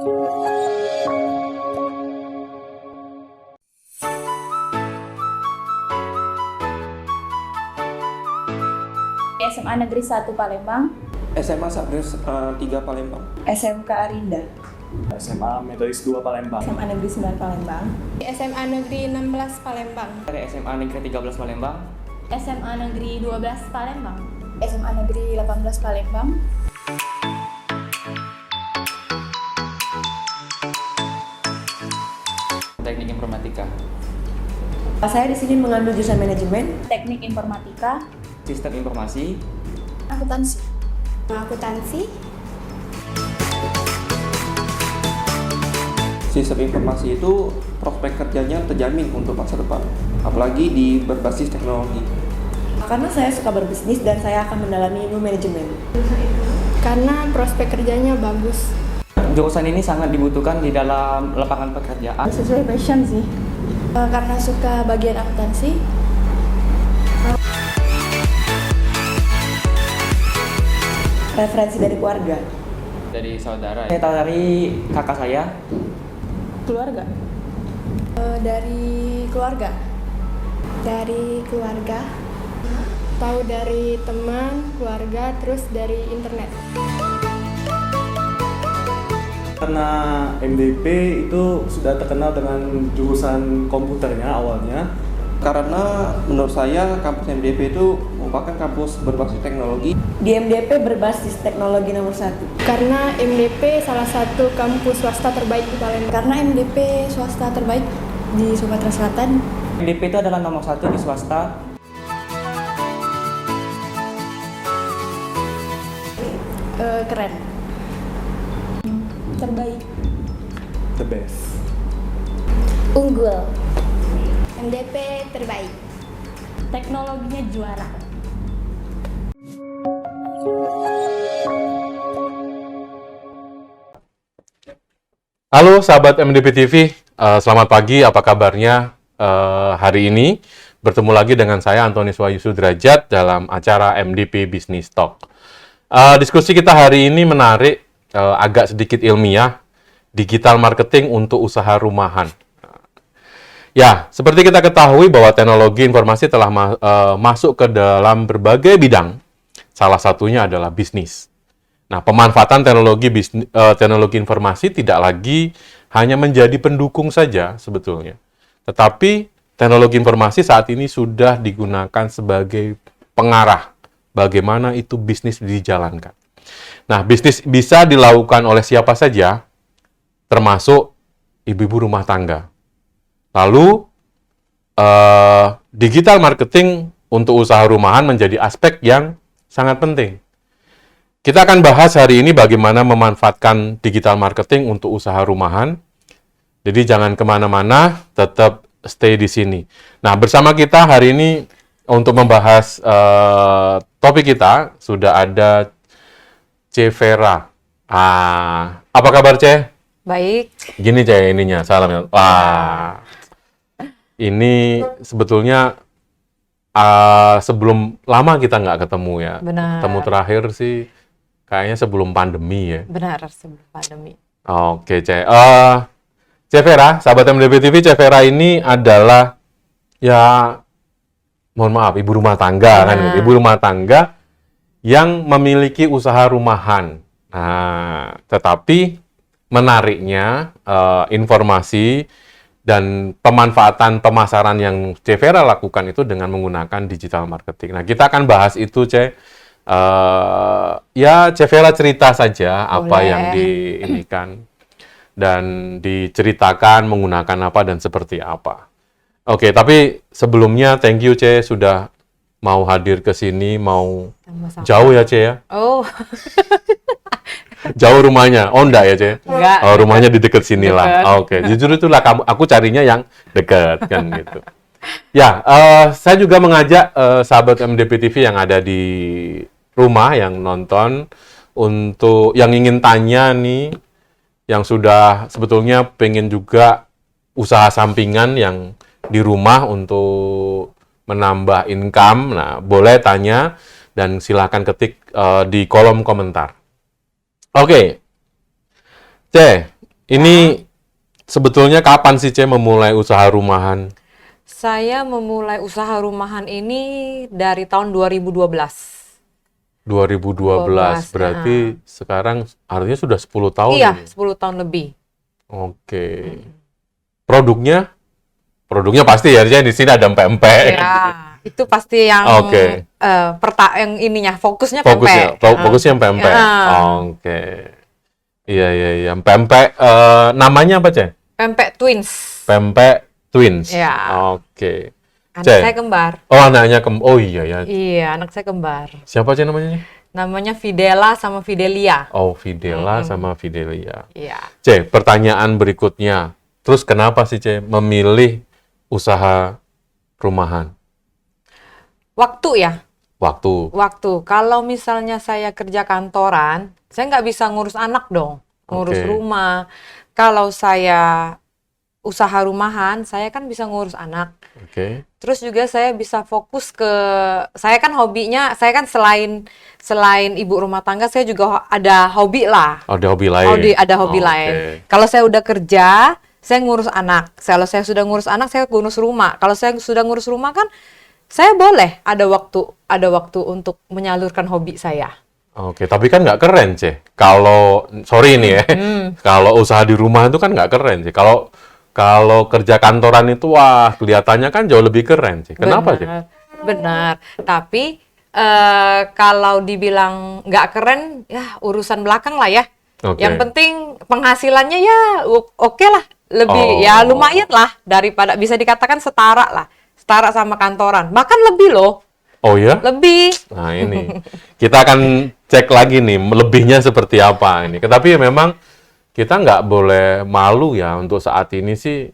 SMA Negeri 1 Palembang, SMA Sabres 3 Palembang, SMK Arinda, SMA Metodis 2 Palembang, SMA Negeri 9 Palembang, SMA Negeri 16 Palembang, SMA Negeri 13 Palembang, SMA Negeri 12 Palembang, SMA Negeri 18 Palembang, Teknik Informatika, Saya di sini mengambil jurusan manajemen, Teknik Informatika, Sistem Informasi, Akuntansi. akuntansi, Sistem informasi itu prospek kerjanya terjamin untuk masa depan, apalagi di berbasis teknologi. karena saya suka berbisnis dan saya akan mendalami ilmu manajemen. karena prospek kerjanya bagus. Jurusan ini sangat dibutuhkan di dalam lapangan pekerjaan. Sesuai passion sih. Karena suka bagian akuntansi. Referensi dari keluarga. Dari saudara. Saya tahu dari kakak saya. Keluarga. Dari keluarga. Dari keluarga. Tahu dari teman, keluarga, terus dari internet. karena MDP itu sudah terkenal dengan jurusan komputernya awalnya. Karena menurut saya kampus MDP itu merupakan kampus berbasis teknologi. Di MDP berbasis teknologi nomor 1. Karena MDP salah satu kampus swasta terbaik di Palembang. Karena MDP swasta terbaik di Sumatera Selatan. MDP itu adalah nomor 1 di swasta. Keren. Terbaik. The best. unggul, MDP terbaik. teknologinya juara. Halo sahabat MDP TV, selamat pagi, apa kabarnya hari ini? Bertemu lagi dengan saya Antoni Wahyu Sudrajat dalam acara MDP Business Talk. Diskusi kita hari ini menarik, agak sedikit ilmiah, digital marketing untuk usaha rumahan. Ya, seperti kita ketahui bahwa teknologi informasi telah masuk ke dalam berbagai bidang, salah satunya adalah bisnis. Nah, pemanfaatan teknologi informasi tidak lagi hanya menjadi pendukung saja sebetulnya. Tetapi teknologi informasi saat ini sudah digunakan sebagai pengarah bagaimana itu bisnis dijalankan. Nah, bisnis bisa dilakukan oleh siapa saja, termasuk ibu-ibu rumah tangga. Lalu, digital marketing untuk usaha rumahan menjadi aspek yang sangat penting. Kita akan bahas hari ini bagaimana memanfaatkan digital marketing untuk usaha rumahan. Jadi jangan kemana-mana, tetap stay di sini. Nah, bersama kita hari ini untuk membahas topik kita, sudah ada C. Vera. Apa kabar, C? Baik. Gini, C, ininya. Salam. Wah, ini sebetulnya sebelum lama kita nggak ketemu ya. Benar. Ketemu terakhir sih kayaknya sebelum pandemi ya. Benar, sebelum pandemi. Oke, C. Vera, sahabat MDP TV, C. Vera ini adalah, ya, mohon maaf, ibu rumah tangga, kan? Ibu rumah tangga yang memiliki usaha rumahan. Nah, tetapi menariknya, informasi dan pemanfaatan pemasaran yang C. Vera lakukan itu dengan menggunakan digital marketing. Nah, kita akan bahas itu, C. Ya, C. Vera cerita saja apa yang diinikan dan diceritakan menggunakan apa dan seperti apa. Oke, tapi sebelumnya thank you, C, sudah mau hadir ke sini, mau Sama-sama. jauh ya, C ya? Oh, Jauh rumahnya? Oh, enggak ya, C? Enggak. Oh, rumahnya di dekat sini lah. Dekat. Oke, jujur itulah aku carinya yang dekat, kan gitu. Ya, saya juga mengajak sahabat MDP TV yang ada di rumah yang nonton untuk yang ingin tanya nih, yang sudah sebetulnya pengen juga usaha sampingan yang di rumah untuk menambah income. Nah, boleh tanya dan silakan ketik di kolom komentar. Oke, C, Ini sebetulnya kapan sih Ce memulai usaha rumahan? Saya memulai usaha rumahan ini dari tahun 2012. 2012, berarti sekarang artinya sudah 10 tahun Iya, ini? 10 tahun lebih. Oke. Produknya pasti ya, di sini ada pempek. Ya, itu pasti yang Oke. yang ininya fokusnya pempek. Fokusnya pempek. Oke. Iya. Pempek, namanya apa, Ce? Pempek Twins. Pempek Twins. Ya. Oke. Anak Ce. saya kembar. Oh, anaknya oh iya ya. Iya, anak saya kembar. Siapa Ce namanya? Namanya Fidela sama Fidelia. Oh, Fidela sama Fidelia. Iya. Ce, pertanyaan berikutnya. Terus kenapa sih Ce memilih usaha rumahan? Waktu ya. Waktu. Kalau misalnya saya kerja kantoran, saya nggak bisa ngurus anak dong, ngurus Oke. rumah. Kalau saya usaha rumahan, saya kan bisa ngurus anak. Oke. Terus juga saya bisa fokus ke, saya kan hobinya, saya kan selain ibu rumah tangga, saya juga ada hobi lah. Ada hobi lain. Ada hobi Oke. lain. Kalau saya udah kerja, saya ngurus anak. Kalau saya sudah ngurus anak, saya ngurus rumah. Kalau saya sudah ngurus rumah kan, saya boleh ada waktu untuk menyalurkan hobi saya. Oke, tapi kan nggak keren, Ce. Kalau, sorry nih ya, kalau usaha di rumah itu kan nggak keren, Ce. Kalau kerja kantoran itu, wah, kelihatannya kan jauh lebih keren, Ce. Kenapa, Ce? Benar. Tapi kalau dibilang nggak keren, ya urusan belakang lah ya. Oke. Yang penting penghasilannya ya oke lah. Lebih ya lumayan lah daripada bisa dikatakan setara lah. Setara sama kantoran. Bahkan lebih loh. Oh ya? Lebih. Nah ini, kita akan cek lagi nih, lebihnya seperti apa ini. Tapi ya memang kita nggak boleh malu ya untuk saat ini sih.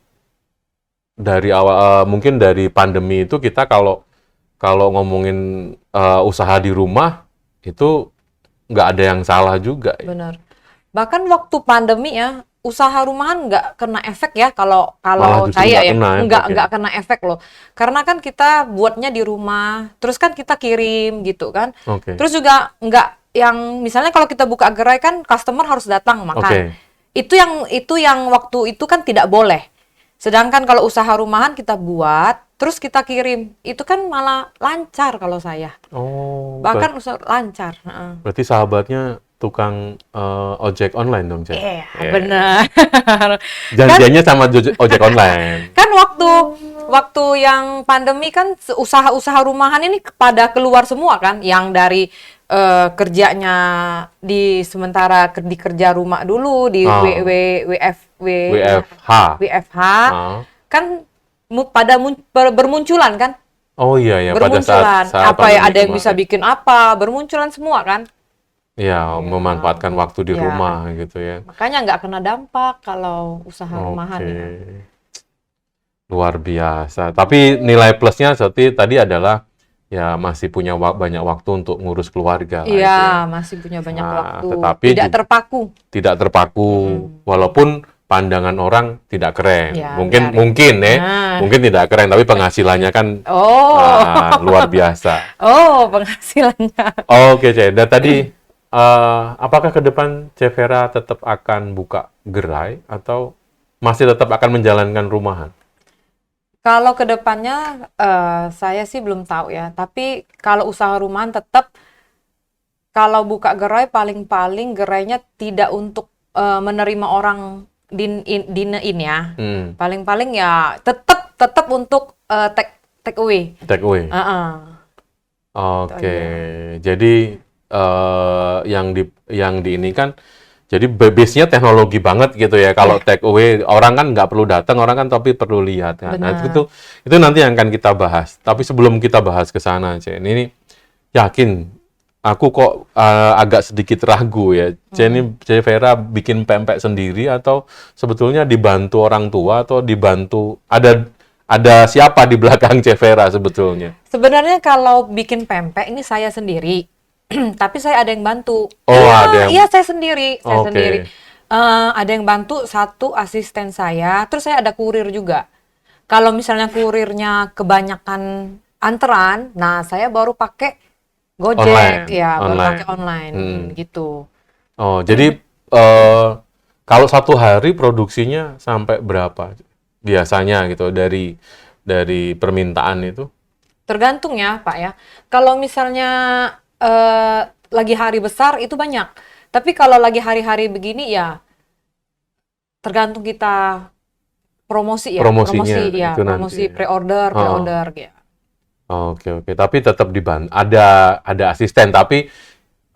Dari awal, mungkin dari pandemi itu kita kalau ngomongin usaha di rumah, itu nggak ada yang salah juga. Ya. Benar. Bahkan waktu pandemi ya, usaha rumahan nggak kena efek ya kalau saya ya nggak kena efek loh, karena kan kita buatnya di rumah, terus kan kita kirim gitu kan, terus juga nggak yang misalnya kalau kita buka gerai kan customer harus datang makan, itu yang waktu itu kan tidak boleh, sedangkan kalau usaha rumahan kita buat terus kita kirim itu kan malah lancar kalau saya, bahkan usaha lancar. Berarti sahabatnya tukang ojek online dong, Cek? Iya, benar. Janjiannya sama ojek online. Kan waktu yang pandemi kan usaha-usaha rumahan ini pada keluar semua kan, yang dari kerjanya di sementara di kerja rumah dulu di WFH kan pada bermunculan kan? Oh iya ya, bermunculan. Pada saat apa ya, ada yang bisa bikin apa, bermunculan semua kan? Ya, memanfaatkan waktu di rumah gitu ya. Makanya nggak kena dampak kalau usaha rumahan. Ya. Luar biasa. Tapi nilai plusnya seperti tadi adalah ya masih punya banyak waktu untuk ngurus keluarga. Iya, masih punya banyak waktu. Tetapi tidak terpaku. Walaupun pandangan orang tidak keren. Ya, mungkin tidak keren, tapi penghasilannya kan luar biasa. Oh, penghasilannya. Oke, Ce. Dan tadi apakah ke depan Ce Vera tetap akan buka gerai atau masih tetap akan menjalankan rumahan? Kalau ke depannya saya sih belum tahu ya. Tapi kalau usaha rumahan tetap, kalau buka gerai paling-paling gerainya tidak untuk menerima orang dine-in ya. Paling-paling ya tetap untuk take away. Take away. Oke. Jadi yang di ini kan jadi base-nya teknologi banget gitu ya. Kalau take away orang kan nggak perlu datang, orang kan tapi perlu lihat kan. Nah, itu nanti yang akan kita bahas. Tapi sebelum kita bahas ke sana, Ce, ini yakin aku kok agak sedikit ragu ya. Ce Vera bikin pempek sendiri atau sebetulnya dibantu orang tua atau dibantu ada siapa di belakang Ce Vera sebetulnya? Sebenarnya kalau bikin pempek ini saya sendiri. Tapi saya ada yang bantu. Iya, saya sendiri. Ada yang bantu, satu asisten saya, terus saya ada kurir juga. Kalau misalnya kurirnya kebanyakan anteran, nah saya baru pakai Gojek, baru pakai online gitu. Oh, jadi Kalau satu hari produksinya sampai berapa biasanya gitu dari permintaan itu? Tergantung ya Pak ya. Kalau misalnya lagi hari besar itu banyak. Tapi kalau lagi hari-hari begini ya tergantung kita promosi ya. Promosinya Promosi ya, itu promosi nanti. pre-order ya. Oke. Tapi tetap ada asisten, tapi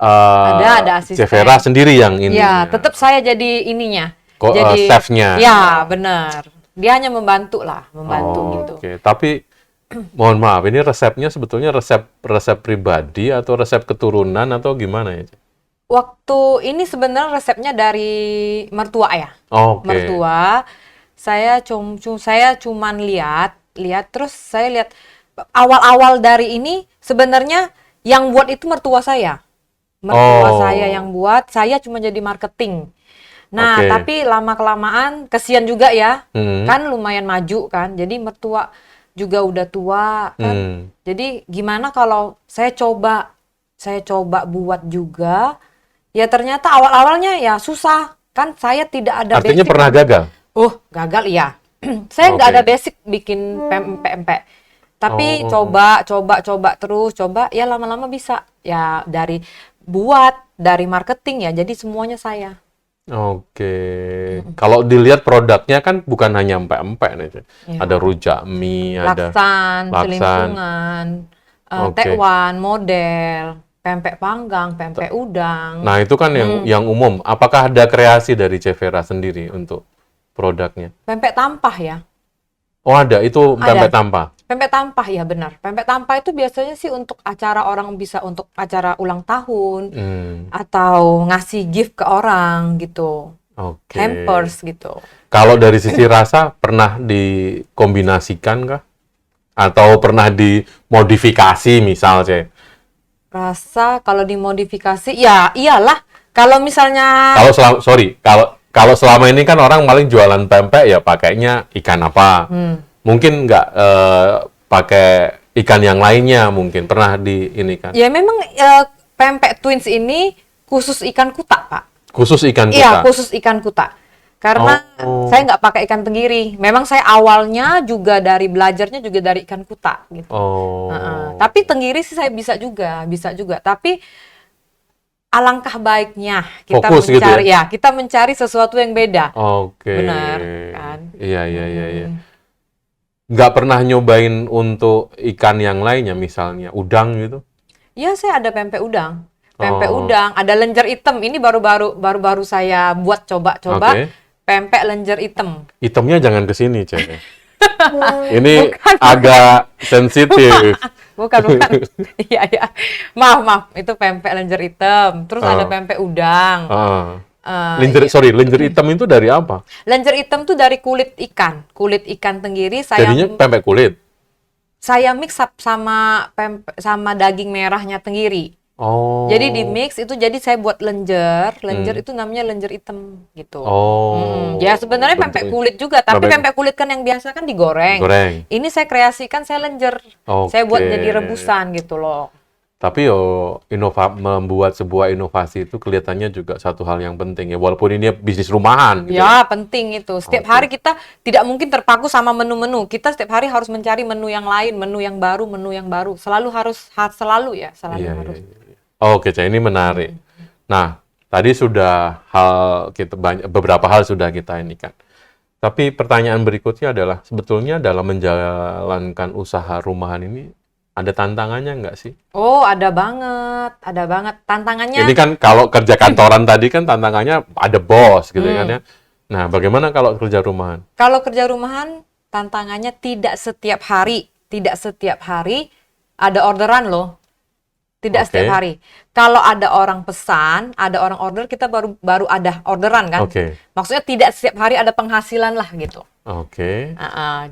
Ada asisten. Cevera sendiri yang ini. Ya, tetap saya jadi ininya. Kok Jadi chefnya? Ya, benar. Dia hanya membantu gitu. Oke. Tapi mohon maaf, ini resepnya sebetulnya resep pribadi atau resep keturunan atau gimana ya? Waktu ini sebenarnya resepnya dari mertua ya. Oke. Mertua. Saya cuman lihat terus saya lihat awal-awal dari ini sebenarnya yang buat itu mertua saya. Saya yang buat, saya cuma jadi marketing. Nah, tapi lama-kelamaan kesian juga ya. Kan lumayan maju kan. Jadi mertua juga udah tua kan. Jadi gimana kalau saya coba buat juga. Ya ternyata awal-awalnya ya susah. Kan saya tidak ada Artinya basic. pernah gagal? Gagal iya. Saya nggak ada basic bikin pempek. Tapi coba terus, ya lama-lama bisa. Ya dari marketing ya, jadi semuanya saya. Oke. Kalau dilihat produknya kan bukan hanya empek-empek nih. Ya. Ada rujak mie, ada Laksan, celimpungan, tekwan, model, pempek panggang, pempek udang. Nah, itu kan yang umum. Apakah ada kreasi dari Cevera sendiri untuk produknya? Pempek tampah ya. Oh, ada. Itu pempek tampah. Pempek tampah ya benar. Pempek tampah itu biasanya sih untuk acara untuk acara ulang tahun atau ngasih gift ke orang gitu. Oke. Hampers gitu. Kalau dari sisi rasa pernah dikombinasikan kah? Atau pernah dimodifikasi misalnya? Rasa kalau dimodifikasi ya iyalah. Kalau misalnya kalau selama ini kan orang paling jualan pempek ya pakainya ikan apa? Mungkin nggak pakai ikan yang lainnya, mungkin pernah ini kan? Ya memang pempek twins ini khusus ikan kuta Pak. Khusus ikan kuta? Iya khusus ikan kuta. Karena saya nggak pakai ikan tenggiri. Memang saya awalnya juga belajarnya juga dari ikan kuta gitu. Tapi tenggiri sih saya bisa juga. Tapi alangkah baiknya kita fokus mencari gitu ya? Kita mencari sesuatu yang beda. Oke. Benar kan? Iya. Nggak pernah nyobain untuk ikan yang lainnya, misalnya udang gitu? Iya, saya ada pempek udang. Udang, ada lenjer hitam. Ini baru saya buat coba. Pempek lenjer hitam. Hitamnya jangan ke sini, Cek. Ini agak sensitif. Bukan. Iya. Maaf. Itu pempek lenjer hitam. Terus ada pempek udang. Lenjer hitam itu dari apa? Lenjer hitam tuh dari kulit ikan tenggiri. Jadinya pempek kulit? Saya mix up sama daging merahnya tenggiri. Jadi di mix itu jadi saya buat lenjer itu namanya lenjer hitam gitu. Ya sebenarnya pempek kulit juga, tapi pempek kulit kan yang biasa kan digoreng. Ini saya kreasikan, saya lenjer. Saya buat jadi rebusan gitu loh. Tapi membuat sebuah inovasi itu kelihatannya juga satu hal yang penting ya, walaupun ini bisnis rumahan. Gitu ya, penting itu. Setiap hari kita tidak mungkin terpaku sama menu-menu. Kita setiap hari harus mencari menu yang lain, menu yang baru. Selalu harus. Iya. Oke, Cak, ini menarik. Nah, tadi sudah beberapa hal sudah kita ini kan. Tapi pertanyaan berikutnya adalah sebetulnya dalam menjalankan usaha rumahan ini ada tantangannya nggak sih? Ada banget. Tantangannya. Ini kan kalau kerja kantoran tadi kan tantangannya ada bos gitu kan ya. Nah, bagaimana kalau kerja rumahan? Kalau kerja rumahan tantangannya tidak setiap hari ada orderan loh. Tidak setiap hari. Kalau ada orang pesan, ada orang order, kita baru ada orderan kan? Maksudnya tidak setiap hari ada penghasilan lah gitu.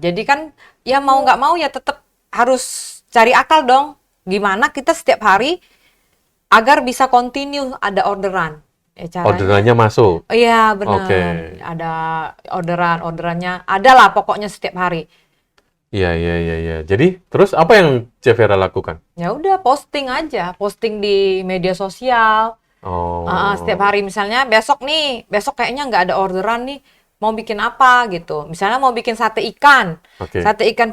Jadi kan ya mau nggak mau ya tetap harus cari akal dong. Gimana kita setiap hari agar bisa continue ada orderan. Orderannya masuk? Iya benar. Ada orderannya adalah pokoknya setiap hari. Iya. Jadi terus apa yang Cevera lakukan? Ya udah posting di media sosial. Setiap hari misalnya besok kayaknya nggak ada orderan nih, mau bikin apa gitu. Misalnya mau bikin sate ikan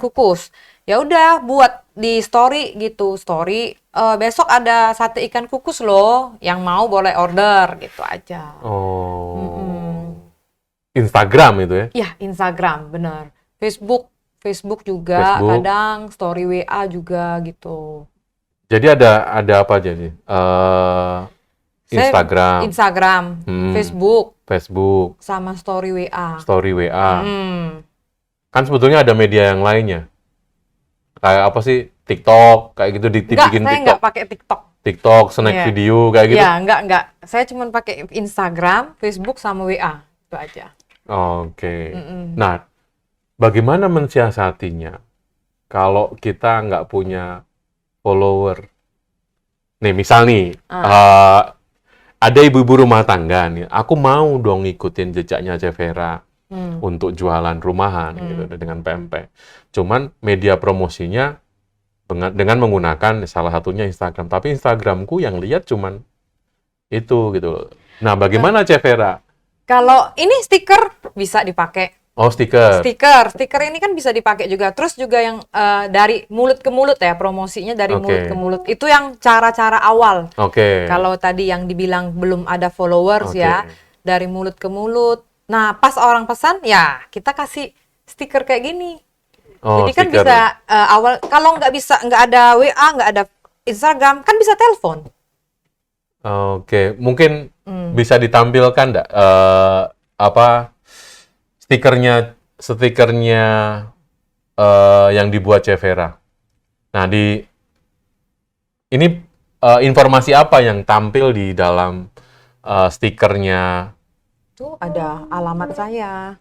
kukus. Ya udah buat di story gitu, besok ada sate ikan kukus loh, yang mau boleh order gitu aja. Instagram itu ya? Ya, Instagram, bener. Facebook juga, kadang story WA juga gitu. Jadi ada apa aja nih? Instagram, Facebook, sama story WA. Kan sebetulnya ada media yang lainnya. Kayak apa sih? TikTok, kayak gitu dibikin TikTok. Saya nggak pakai TikTok. TikTok, snack video, kayak gitu? Ya, enggak. Saya cuma pakai Instagram, Facebook, sama WA. Itu aja. Oke. Nah, bagaimana mensiasatinya kalau kita nggak punya follower? Nih, misal nih, ada ibu-ibu rumah tangga nih, aku mau dong ngikutin jejaknya Cevera untuk jualan rumahan gitu dengan pempek. Cuman media promosinya dengan menggunakan salah satunya Instagram, tapi Instagramku yang lihat cuman itu gitu. Nah, bagaimana Cevera? Kalau ini stiker bisa dipakai. Oh, stiker. Stiker ini kan bisa dipakai juga. Terus juga yang dari mulut ke mulut ya, promosinya dari mulut ke mulut. Itu yang cara-cara awal. Kalau tadi yang dibilang belum ada followers ya, dari mulut ke mulut. Nah, pas orang pesan ya kita kasih stiker kayak gini. Jadi kan stiker. bisa awal, kalau nggak ada WA, nggak ada Instagram, kan bisa telepon. Mungkin bisa ditampilkan nggak stikernya yang dibuat Cevera. Nah, ini informasi apa yang tampil di dalam stikernya? Tuh ada alamat saya.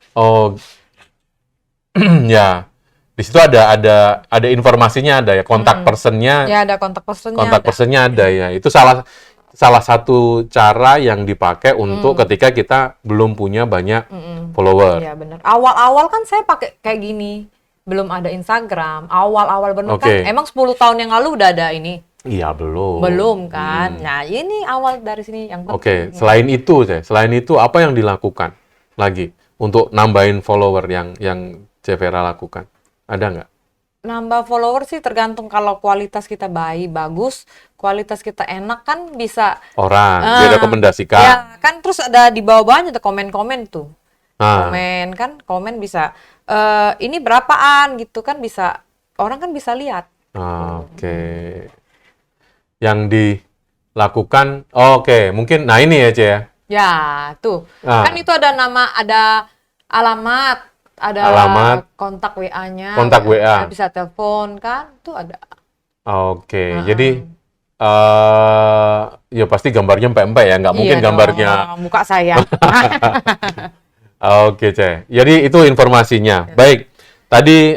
Ya. Di situ ada informasinya, ada ya kontak personnya. Ya, ada kontak personnya. Kontak personnya ada ya. Itu salah satu cara yang dipakai untuk ketika kita belum punya banyak follower. Iya, benar. Awal-awal kan saya pakai kayak gini. Belum ada Instagram. Awal-awal benar kan. Emang 10 tahun yang lalu udah ada ini? Iya, belum. Belum kan. Nah, ini awal dari sini yang penting. Selain itu apa yang dilakukan lagi untuk nambahin follower yang Cevera lakukan? Ada nggak? Nambah follower sih tergantung, kalau kualitas kita bagus, kualitas kita enak kan bisa orang direkomendasikan. Ya kan, terus ada di bawah-bawahnya tuh komen-komen tuh. Komen bisa ini berapaan gitu kan, bisa orang kan bisa lihat. Yang dilakukan mungkin ini ya, Ce ya. Ya, tuh. Kan itu ada nama, ada alamat, ada kontak WA-nya. Kontak WA. Bisa telepon kan, tuh ada. Jadi ya pasti gambarnya empek-empek ya, nggak mungkin gambarnya muka saya. Ce. Jadi itu informasinya. Baik. Tadi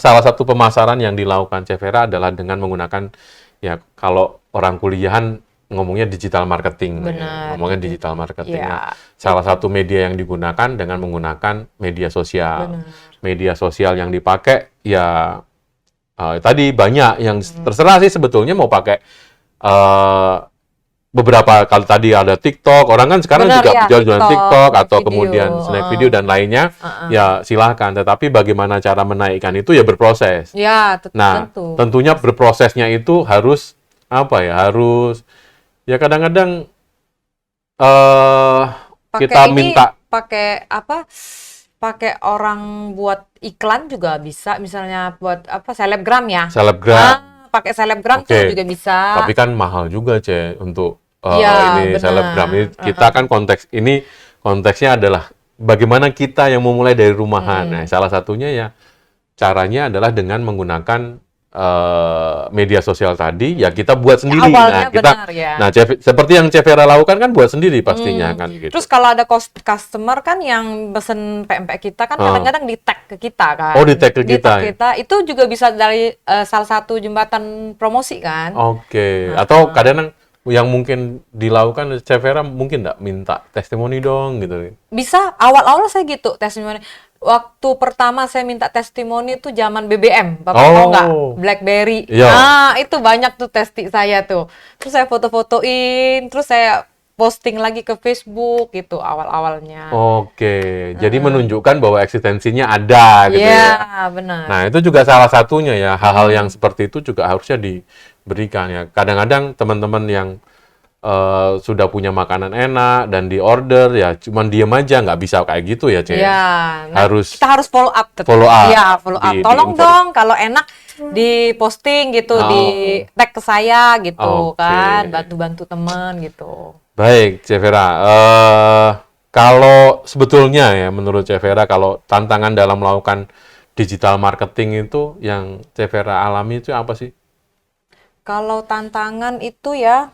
salah satu pemasaran yang dilakukan Cevera adalah dengan menggunakan, ya kalau orang kuliahan ngomongnya digital marketing. Ngomongnya digital marketing. Salah satu media yang digunakan dengan menggunakan media sosial. Media sosial yang dipakai ya tadi banyak yang terserah sih sebetulnya mau pakai beberapa kali. Tadi ada TikTok, orang kan sekarang juga jualan TikTok atau video, kemudian snack video dan lainnya, ya silahkan. Tetapi bagaimana cara menaikkan itu ya berproses. Ya, tentunya berprosesnya itu harus ya kadang-kadang kita minta pakai orang buat iklan juga bisa, misalnya buat selebgram ya. Pakai selebgram tuh juga bisa. Tapi kan mahal juga, Ce, untuk selebgram ini. Kita kan konteksnya adalah bagaimana kita yang memulai dari rumahan. Nah, salah satunya ya caranya adalah dengan menggunakan media sosial tadi, ya kita buat sendiri. Awalnya Nah, seperti yang Cevera lakukan kan buat sendiri pastinya kan. Gitu. Terus kalau ada customer kan yang pesen pempek kita kan kadang-kadang di tag ke kita kan. Di tag ke kita. Itu juga bisa dari salah satu jembatan promosi kan. Atau kadang yang mungkin dilakukan Cevera mungkin nggak minta testimoni dong gitu. Bisa, awal-awal saya gitu testimoni. waktu pertama saya minta testimoni itu zaman BBM, Bapak Oh. tahu nggak? BlackBerry. Iya. Nah, itu banyak tuh testi saya tuh. Terus saya foto-fotoin, terus saya posting lagi ke Facebook gitu awal-awalnya. Oke, jadi menunjukkan bahwa eksistensinya ada gitu Iya, ya. benar. Nah, itu juga salah satunya ya, hal-hal yang seperti itu juga harusnya diberikan ya. Kadang-kadang teman-teman yang sudah punya makanan enak dan di order ya, cuman diem aja, nggak bisa kayak gitu ya, Cek. Iya, nah, kita harus follow up tetap. Follow up. Iya, follow up. Tolong di-inform. dong kalau enak di posting gitu, Oh. di tag ke saya gitu Oke. kan, bantu-bantu teman gitu. Baik, Cek Vera. Kalau sebetulnya ya, menurut Cek Vera, kalau tantangan dalam melakukan digital marketing itu yang Cek Vera alami itu apa sih? Kalau tantangan itu ya,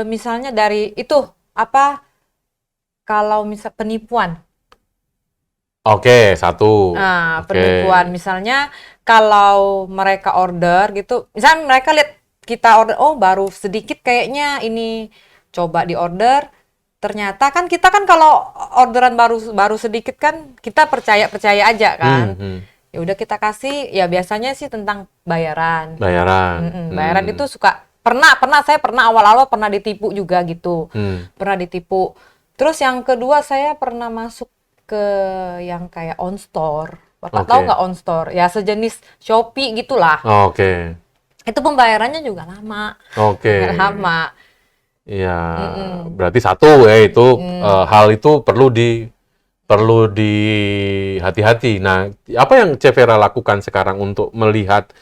misalnya dari itu apa? Kalau misal penipuan. Oke, satu. Nah, Oke. penipuan misalnya kalau mereka order gitu, misalnya mereka lihat kita order, oh baru sedikit kayaknya ini, coba di order, ternyata kan kita kan kalau orderan baru sedikit kan kita percaya aja kan. Ya udah kita kasih, ya biasanya sih tentang bayaran. Bayaran itu suka saya pernah awal-awal pernah ditipu juga gitu. Pernah ditipu. Terus yang kedua saya pernah masuk ke yang kayak OnStore. Bapak tahu nggak OnStore? Ya sejenis Shopee gitulah. Oke. Itu pembayarannya juga lama. Oke. Lama. Iya, berarti satu ya itu hal itu perlu hati-hati. Nah, apa yang Cek Vera lakukan sekarang untuk melihat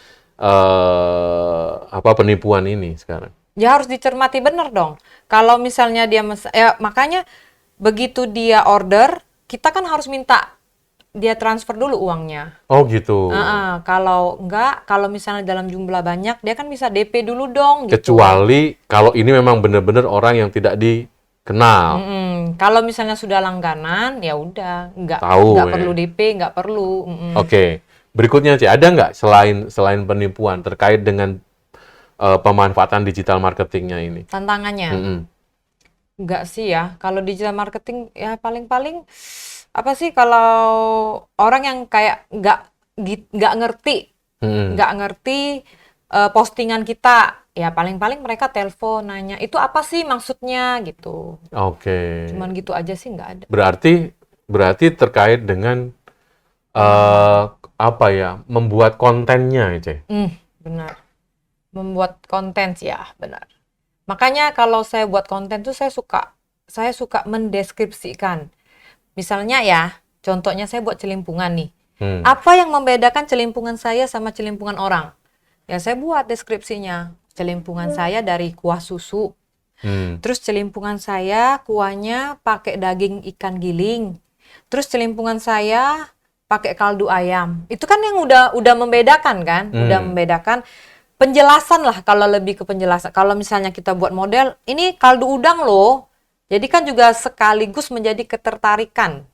penipuan ini sekarang? Ya harus dicermati benar dong. Kalau misalnya dia makanya begitu dia order, kita kan harus minta dia transfer dulu uangnya. Oh gitu. Kalau enggak, kalau misalnya dalam jumlah banyak, dia kan bisa DP dulu dong. Gitu. Kecuali kalau ini memang benar-benar orang yang tidak dikenal. Kalau misalnya sudah langganan, ya udah, nggak perlu DP, nggak perlu. Oke. Berikutnya Ci, ada nggak selain penipuan terkait dengan pemanfaatan digital marketingnya ini? Tantangannya? Enggak sih ya. Kalau digital marketing ya paling-paling apa sih kalau orang yang kayak nggak ngerti postingan kita, ya paling-paling mereka telepon nanya itu apa sih maksudnya gitu. Oke. Cuman gitu aja sih nggak ada. Berarti terkait dengan membuat kontennya, Cek. Benar. Membuat konten sih ya, benar. Makanya kalau saya buat konten tuh saya suka mendeskripsikan. Misalnya ya, contohnya saya buat celimpungan nih. Apa yang membedakan celimpungan saya sama celimpungan orang? Ya saya buat deskripsinya. Celimpungan saya dari kuah susu. Terus celimpungan saya kuahnya pakai daging ikan giling. Terus celimpungan saya pakai kaldu ayam. Itu kan yang udah membedakan kan? Udah membedakan. Penjelasan lah, kalau lebih ke penjelasan. Kalau misalnya kita buat model, ini kaldu udang loh. Jadi kan juga sekaligus menjadi ketertarikan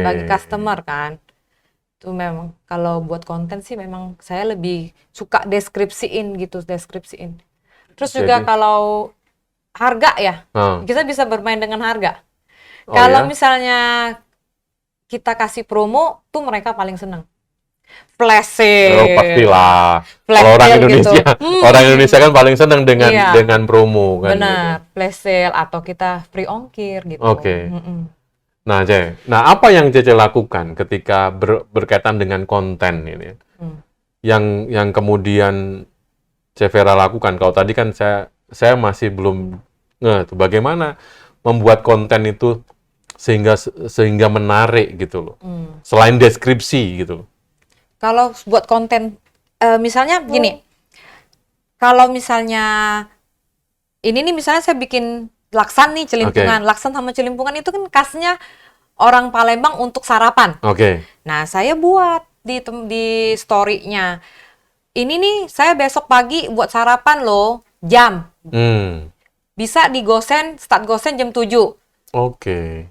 bagi customer kan. Itu memang kalau buat konten sih memang saya lebih suka deskripsiin. Terus juga kalau harga ya, kita bisa bermain dengan harga. Kalau misalnya kita kasih promo, tuh mereka paling senang. Flash sale. Oh, pastilah. Kalau orang Indonesia, orang Indonesia kan paling senang dengan promo kan. Benar, gitu. Flash sale atau kita free ongkir gitu. Oke. Nah, Cek. Nah, apa yang Cece lakukan ketika berkaitan dengan konten ini? Yang kemudian Cek Vera lakukan. Kalau tadi kan saya masih belum bagaimana membuat konten itu sehingga menarik gitu loh. Selain deskripsi gitu loh. Kalau buat konten, misalnya gini, kalau misalnya ini nih misalnya saya bikin laksan nih celimpungan, laksan sama celimpungan itu kan khasnya orang Palembang untuk sarapan. Nah saya buat di story-nya, ini nih saya besok pagi buat sarapan loh, jam. Bisa start gosen jam 7.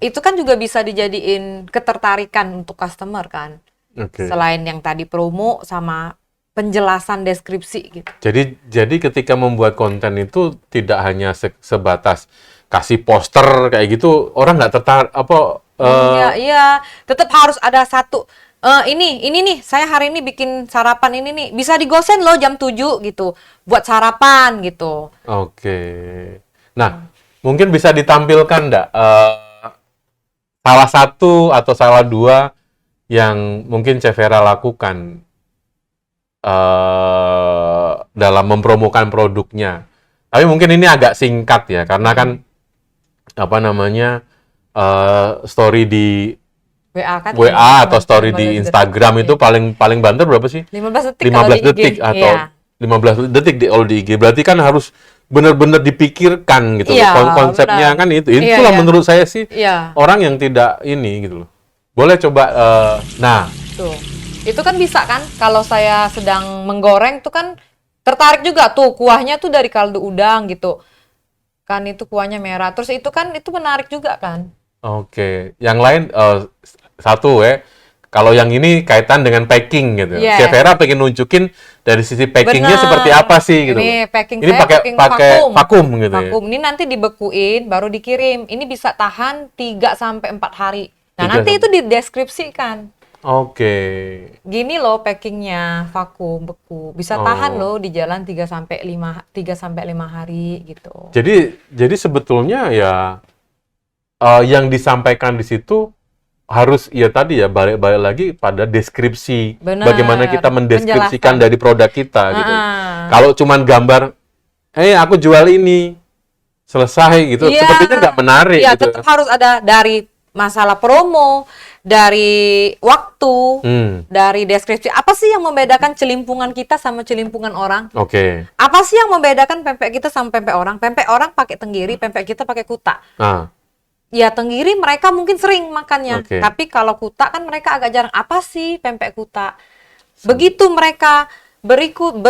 Itu kan juga bisa dijadiin ketertarikan untuk customer kan. Selain yang tadi promo sama penjelasan deskripsi gitu. Jadi ketika membuat konten itu tidak hanya sebatas kasih poster kayak gitu, orang nggak Iya, tetap harus ada satu. Ini nih, saya hari ini bikin sarapan ini nih, bisa digosen loh jam 7 gitu, buat sarapan gitu. Oke. Nah, mungkin bisa ditampilkan nggak salah satu atau salah dua yang mungkin Chef Vera lakukan dalam mempromokan produknya. Tapi mungkin ini agak singkat ya, karena kan story di WA kan WA atau story di Instagram itu paling banter berapa sih? 15 detik 15 detik atau 15 detik di IG. Berarti kan harus benar-benar dipikirkan gitu. Konsepnya kan itu. Itulah menurut saya sih orang yang tidak ini gitu loh. Boleh coba tuh. Itu kan bisa kan kalau saya sedang menggoreng tuh kan tertarik juga tuh kuahnya tuh dari kaldu udang gitu. Kan itu kuahnya merah. Terus itu menarik juga kan. Oke. Yang lain satu kalau yang ini kaitan dengan packing gitu. Chef Vera pengen nunjukin dari sisi packingnya seperti apa sih gitu. Ini packing ini pakai vakum gitu. Vakum. Ini nanti dibekuin baru dikirim. Ini bisa tahan 3 sampai 4 hari. Nah, nanti itu dideskripsikan. Oke. Gini loh packingnya, vakum, beku. Bisa tahan loh di jalan 3 sampai 5 hari gitu. Jadi sebetulnya ya yang disampaikan di situ harus tadi ya balik lagi pada deskripsi. Benar. Bagaimana kita mendeskripsikan dari produk kita gitu. Kalau cuman gambar aku jual ini selesai gitu, sepertinya nggak menarik gitu. Tetap harus ada dari masalah promo, dari waktu, dari deskripsi. Apa sih yang membedakan celimpungan kita sama celimpungan orang? Oke. Apa sih yang membedakan pempek kita sama pempek orang? Pempek orang pakai tenggiri, pempek kita pakai kuta. Ya tenggiri mereka mungkin sering makannya, tapi kalau kuta kan mereka agak jarang. Apa sih pempek kuta? Begitu mereka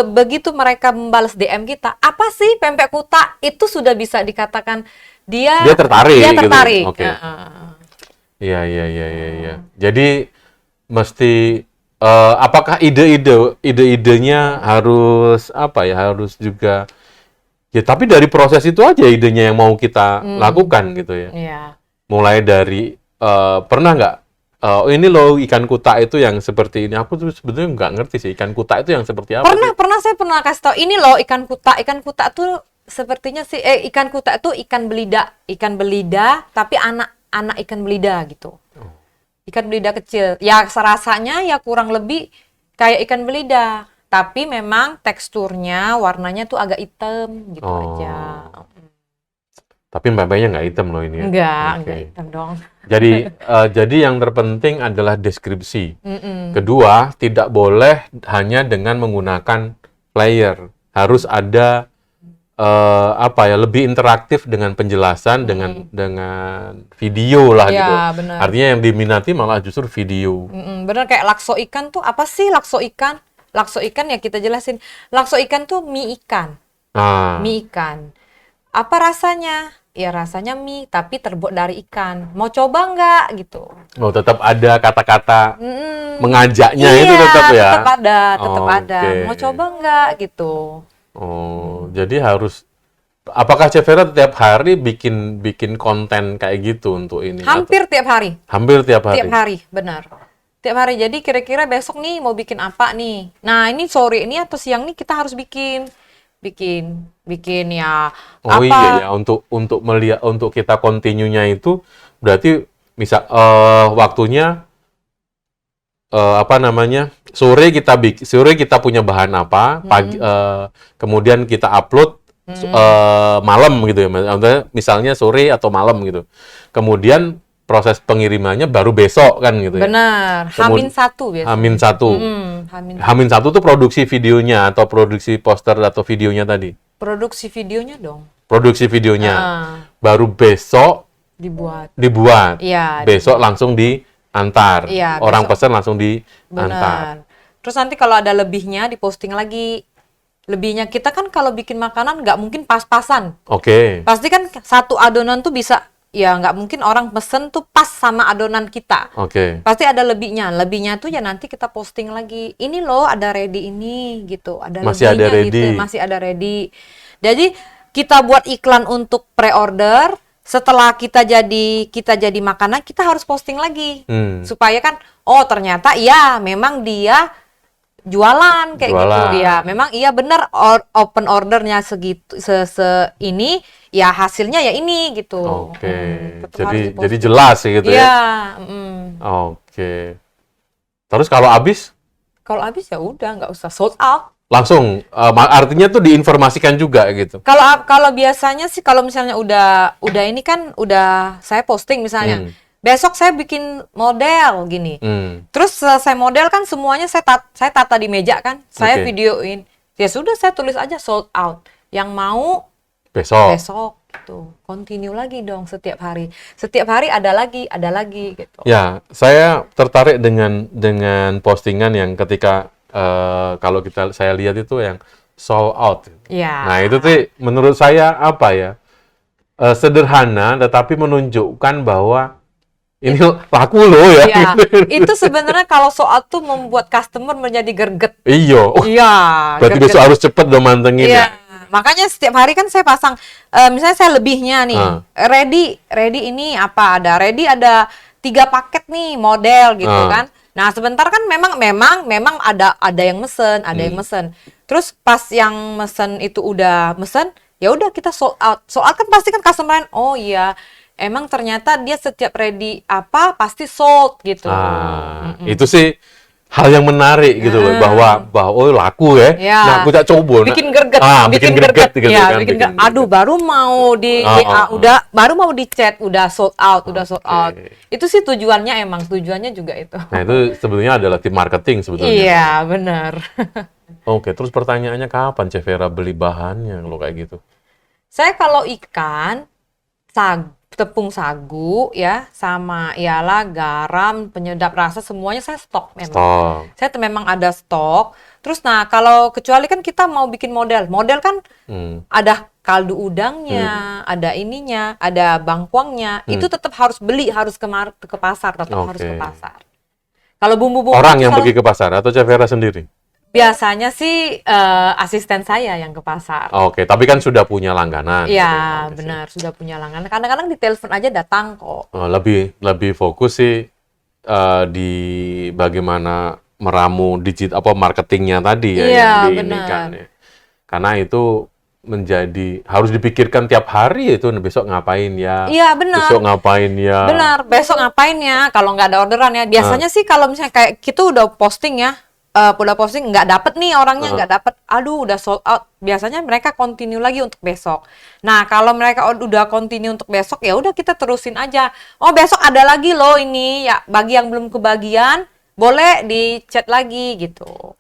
begitu mereka membalas DM kita, apa sih pempek kuta? Itu sudah bisa dikatakan dia tertarik. Dia tertarik. Gitu. Iya. Jadi mesti apakah ide-idenya harus harus juga tapi dari proses itu aja idenya yang mau kita lakukan gitu ya. Iya. Mulai dari pernah nggak ini loh ikan kuta itu yang seperti ini. Aku tuh sebetulnya nggak ngerti sih ikan kuta itu yang seperti apa. Pernah saya pernah kasih tahu ini loh ikan kuta. Ikan kuta tuh sepertinya sih ikan kuta itu ikan belida tapi anak ikan belida gitu. Ikan belida kecil. Ya serasanya ya kurang lebih kayak ikan belida. Tapi memang teksturnya, warnanya tuh agak hitam gitu aja. Tapi pempeknya nggak hitam loh ini ya? Enggak hitam dong. Jadi yang terpenting adalah deskripsi. Kedua, tidak boleh hanya dengan menggunakan flyer. Harus ada lebih interaktif dengan penjelasan, dengan video lah gitu. Bener. Artinya yang diminati malah justru video. Bener kayak lakso ikan tuh apa sih lakso ikan? Lakso ikan ya kita jelasin. Lakso ikan tuh mie ikan. Mie ikan. Apa rasanya? Ya rasanya mie tapi terbuat dari ikan. Mau coba nggak gitu? Oh tetap ada kata-kata mengajaknya itu tetap ya? Tetap ada. Mau coba nggak gitu? Jadi harus. Apakah Chef Vera tiap hari bikin konten kayak gitu untuk ini? Hampir tiap hari. Hampir tiap hari. Tiap hari, benar. Tiap hari. Jadi kira-kira besok nih mau bikin apa nih? Nah ini sore ini atau siang nih kita harus bikin ya. Iya ya untuk melihat untuk kita continue-nya itu berarti misal waktunya sore kita punya bahan apa, pagi kemudian kita upload malam gitu ya. Misalnya sore atau malam gitu. Kemudian proses pengirimannya baru besok kan gitu ya. Benar. H-1 biasanya. H-1 tuh produksi videonya atau produksi poster atau videonya tadi? Produksi videonya dong. Produksi videonya. Baru besok dibuat. Iya. Besok langsung diantar. Iya, orang pesan langsung diantar. Benar. Terus nanti kalau ada lebihnya diposting lagi. Lebihnya kita kan kalau bikin makanan nggak mungkin pas-pasan. Pasti kan satu adonan tuh bisa. Ya nggak mungkin orang pesen tuh pas sama adonan kita. Pasti ada lebihnya. Lebihnya tuh ya nanti kita posting lagi. Ini loh ada ready ini gitu. Masih ada ready. Masih ada ready. Jadi kita buat iklan untuk pre-order. setelah kita jadi makanan, kita harus posting lagi supaya kan, oh ternyata iya memang dia jualan kayak gitu ya, memang iya benar open ordernya segitu ini ya, hasilnya ya ini gitu. Jadi jelas sih gitu ya. Terus kalau habis ya udah nggak usah sold out. Langsung artinya tuh diinformasikan juga gitu. Kalau biasanya sih, kalau misalnya udah ini kan udah saya posting misalnya, besok saya bikin model gini. Terus selesai model kan semuanya saya tata di meja kan, saya videoin. Ya sudah, saya tulis aja sold out. Yang mau besok gitu. Continue lagi dong setiap hari. Setiap hari ada lagi gitu. Ya, saya tertarik dengan postingan yang ketika kalau saya lihat itu yang sold out. Ya. Nah, itu tuh menurut saya apa ya? Sederhana tetapi menunjukkan bahwa ini laku loh ya. Iya. Itu sebenarnya kalau sold out tuh membuat customer menjadi greget. Iya. Berarti besok harus cepet dong mantengin ya. Makanya setiap hari kan saya pasang, misalnya saya lebihnya nih, ready ini apa ada, ready ada 3 paket nih model gitu kan. Nah, sebentar kan memang ada yang mesen, yang mesen. Terus pas yang mesen itu udah mesen, ya udah kita sold out. Sold out kan pasti kan customer, oh iya, emang ternyata dia setiap ready apa pasti sold gitu. Itu sih hal yang menarik gitu loh, bahwa oh laku ya. Nah, aku tak coba. Bikin greget. Bikin greget gitu ya, kan. Aduh, baru mau di baru mau di chat udah sold out. Itu sih tujuannya juga itu. Nah, itu sebetulnya adalah tim marketing sebetulnya. Iya, benar. Oke, terus pertanyaannya kapan Chef Vera beli bahannya kalau kayak gitu? Saya kalau ikan, tepung sagu ya, sama ialah garam, penyedap rasa, semuanya saya stok memang. Saya memang ada stok. Terus kalau kecuali kan kita mau bikin model kan ada kaldu udangnya, ada ininya, ada bangkuangnya, itu tetap harus beli, harus ke pasar, harus ke pasar. Kalau bumbu-bumbu orang yang pergi ke pasar atau Chef Vera sendiri? Biasanya sih asisten saya yang ke pasar. Tapi kan sudah punya langganan. Iya, benar, sudah punya langganan. Kadang-kadang ditelepon aja datang kok. Lebih fokus sih di bagaimana meramu marketingnya tadi ya, yang diinikan ya. Karena itu harus dipikirkan tiap hari, itu besok ngapain ya. Iya, benar. Besok ngapain ya. Benar, besok ngapain ya kalau nggak ada orderan ya. Biasanya sih kalau misalnya kayak kita udah posting ya, nggak dapet nih orangnya, nggak dapet, aduh udah sold out, biasanya mereka continue lagi untuk besok. Nah, kalau mereka udah continue untuk besok, ya udah kita terusin aja. Oh, besok ada lagi loh ini ya, bagi yang belum kebagian boleh di chat lagi gitu.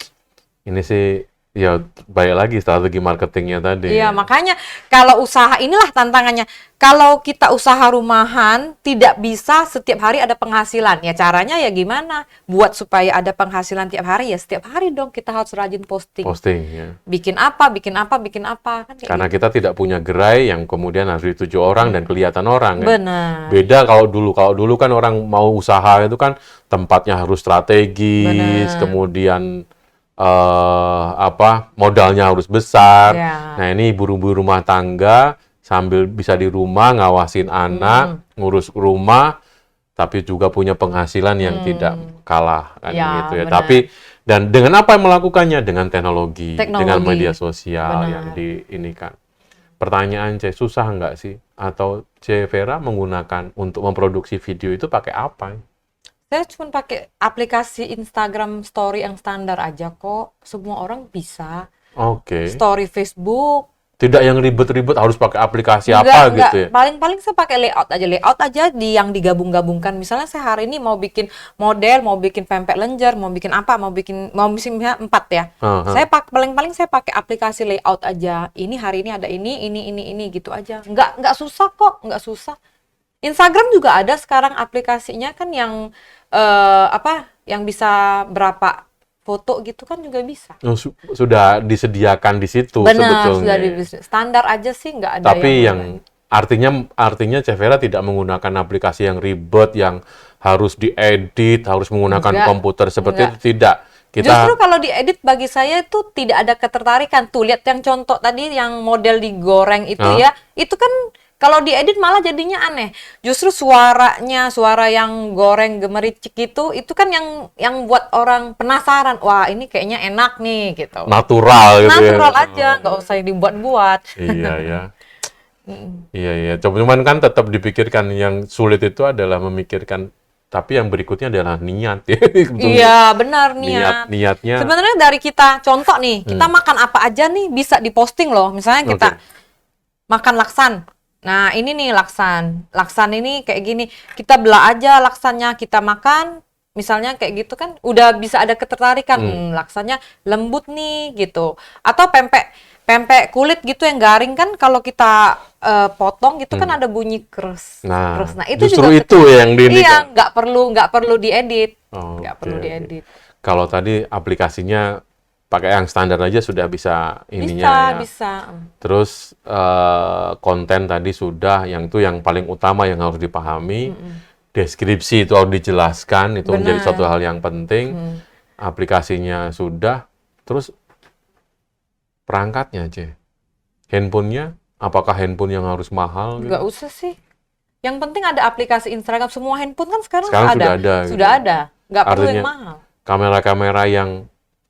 Ini sih ya balik lagi strategi marketingnya tadi. Iya, makanya kalau usaha, inilah tantangannya. Kalau kita usaha rumahan tidak bisa setiap hari ada penghasilan. Ya caranya ya gimana? Buat supaya ada penghasilan tiap hari, ya setiap hari dong kita harus rajin posting. Ya. Bikin apa kan karena gitu. kita tidak punya gerai yang kemudian harus dituju orang dan kelihatan orang. Benar. Beda kalau dulu kan orang mau usaha itu kan tempatnya harus strategis, kemudian modalnya harus besar. Nah, ini ibu-ibu rumah tangga sambil bisa di rumah ngawasin anak, ngurus rumah, tapi juga punya penghasilan yang tidak kalah kan gitu ya. Benar. Tapi dan dengan apa yang melakukannya? Dengan teknologi. Dengan media sosial yang diinikan. Pertanyaan susah nggak sih? Atau Vera menggunakan untuk memproduksi video itu pakai apa? Saya cuma pakai aplikasi Instagram Story yang standar aja kok. Semua orang bisa. Story Facebook. Tidak yang ribet-ribet harus pakai aplikasi gitu ya? Paling saya pakai layout aja yang digabung-gabungkan. Misalnya saya hari ini mau bikin model, mau bikin pempek lenjer, mau bikin misalnya 4 ya. Saya paling saya pakai aplikasi layout aja. Ini hari ini ada ini gitu aja. Nggak susah kok, nggak susah. Instagram juga ada sekarang aplikasinya kan yang yang bisa berapa foto gitu kan juga bisa. Sudah disediakan di situ. Benar, sudah standar aja sih, nggak ada. Tapi yang artinya Chef Vera tidak menggunakan aplikasi yang ribet, yang harus diedit, harus menggunakan komputer seperti itu, tidak. Justru kalau diedit bagi saya itu tidak ada ketertarikan. Tuh lihat yang contoh tadi yang model digoreng itu ya, itu kan Kalau diedit malah jadinya aneh. Justru suara yang goreng gemericik itu kan yang buat orang penasaran. Wah, ini kayaknya enak nih gitu. Natural gitu Natural ya. aja, nggak usah dibuat-buat. Iya ya. Iya. Cuman kan tetap dipikirkan yang sulit itu adalah memikirkan, tapi yang berikutnya adalah niat. Iya, benar, niat. Niatnya. Sebenarnya dari kita, contoh nih, kita makan apa aja nih bisa diposting loh. Misalnya kita makan laksan. Nah, ini nih laksan. Laksan ini kayak gini. Kita belah aja laksannya, kita makan. Misalnya kayak gitu kan udah bisa ada ketertarikan. Laksannya lembut nih gitu. Atau pempek kulit gitu yang garing kan kalau kita potong gitu kan ada bunyi keres. Nah, itu justru juga itu yang diindikan. Iya, nggak perlu diedit. Perlu diedit. Kalau tadi aplikasinya pakai yang standar aja sudah bisa ininya Bisa. Terus konten tadi sudah, yang itu yang paling utama yang harus dipahami. Deskripsi itu harus dijelaskan, itu menjadi suatu hal yang penting. Aplikasinya sudah, terus perangkatnya aja. Handphonenya, apakah handphone yang harus mahal? Nggak usah sih. Yang penting ada aplikasi Instagram. Semua handphone kan sekarang ada. Sudah ada. Nggak perlu Artinya, yang mahal.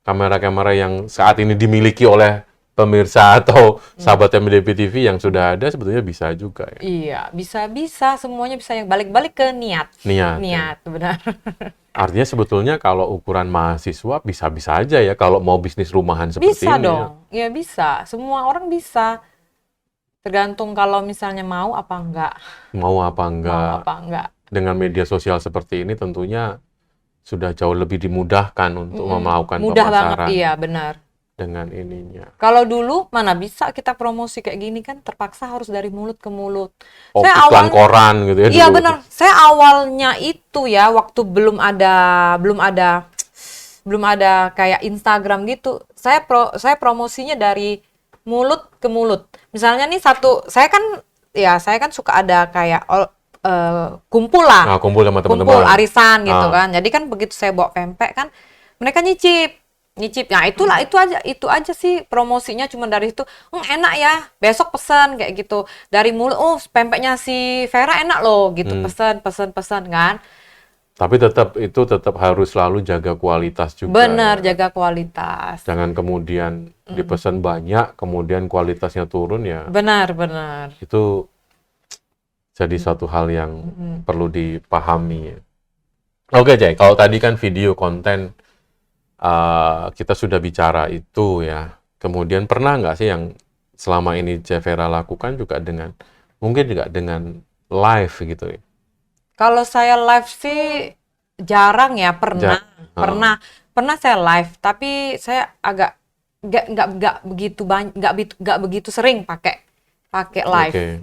Kamera-kamera yang saat ini dimiliki oleh pemirsa atau sahabat MDP TV yang sudah ada sebetulnya bisa juga ya. Iya, bisa. Semuanya bisa, yang balik-balik ke niat. Niat, benar. Artinya sebetulnya kalau ukuran mahasiswa bisa-bisa aja ya kalau mau bisnis rumahan seperti Bisa ini. dong. Ya bisa. Semua orang bisa. Tergantung kalau misalnya mau apa enggak. Mau apa enggak. Dengan media sosial seperti ini tentunya sudah jauh lebih dimudahkan untuk melakukan Mudah pemasaran. banget, iya benar. Dengan ininya. Kalau dulu mana bisa kita promosi kayak gini kan, terpaksa harus dari mulut ke mulut. Iklan koran gitu ya. Iya dulu. benar. Saya awalnya itu ya waktu belum ada kayak Instagram gitu. Saya promosinya dari mulut ke mulut. Misalnya nih saya kan suka ada kayak kumpul lah. Nah, kumpul sama teman-teman. Kumpul arisan gitu kan. Jadi kan begitu saya bawa pempek kan mereka nyicip. Nah, itu aja sih promosinya, cuma dari itu. Enak ya. Besok pesan kayak gitu. Dari mulut, pempeknya si Vera enak loh gitu. Pesan kan. Tapi tetap harus selalu jaga kualitas juga. Benar, ya. jaga kualitas. Jangan kemudian dipesan banyak, kemudian kualitasnya turun ya. Benar. Itu jadi suatu hal yang perlu dipahami ya. Oke, Jay, kalau tadi kan video konten kita sudah bicara itu ya. Kemudian pernah nggak sih yang selama ini Vera lakukan juga mungkin juga dengan live gitu ya? Kalau saya live sih jarang ya, pernah saya live, tapi saya agak nggak begitu sering pakai live. Okay.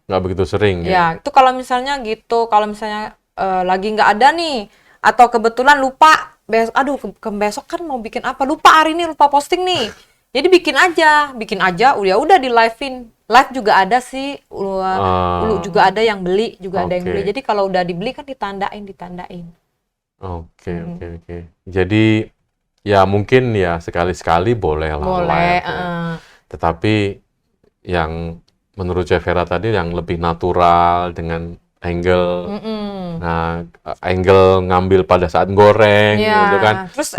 Nggak begitu sering ya. ya? Itu kalau misalnya lagi nggak ada nih, atau kebetulan lupa, besok kan mau bikin apa, lupa hari ini, lupa posting nih. Jadi bikin aja, udah di live-in. Live juga ada sih, juga ada yang beli, ada yang beli. Jadi kalau udah dibeli kan ditandain. Oke. Jadi ya mungkin ya sekali-sekali boleh lah. Boleh. Live, ya. Tetapi yang menurut Vera tadi yang lebih natural dengan angle. Nah, angle ngambil pada saat goreng gitu kan. Terus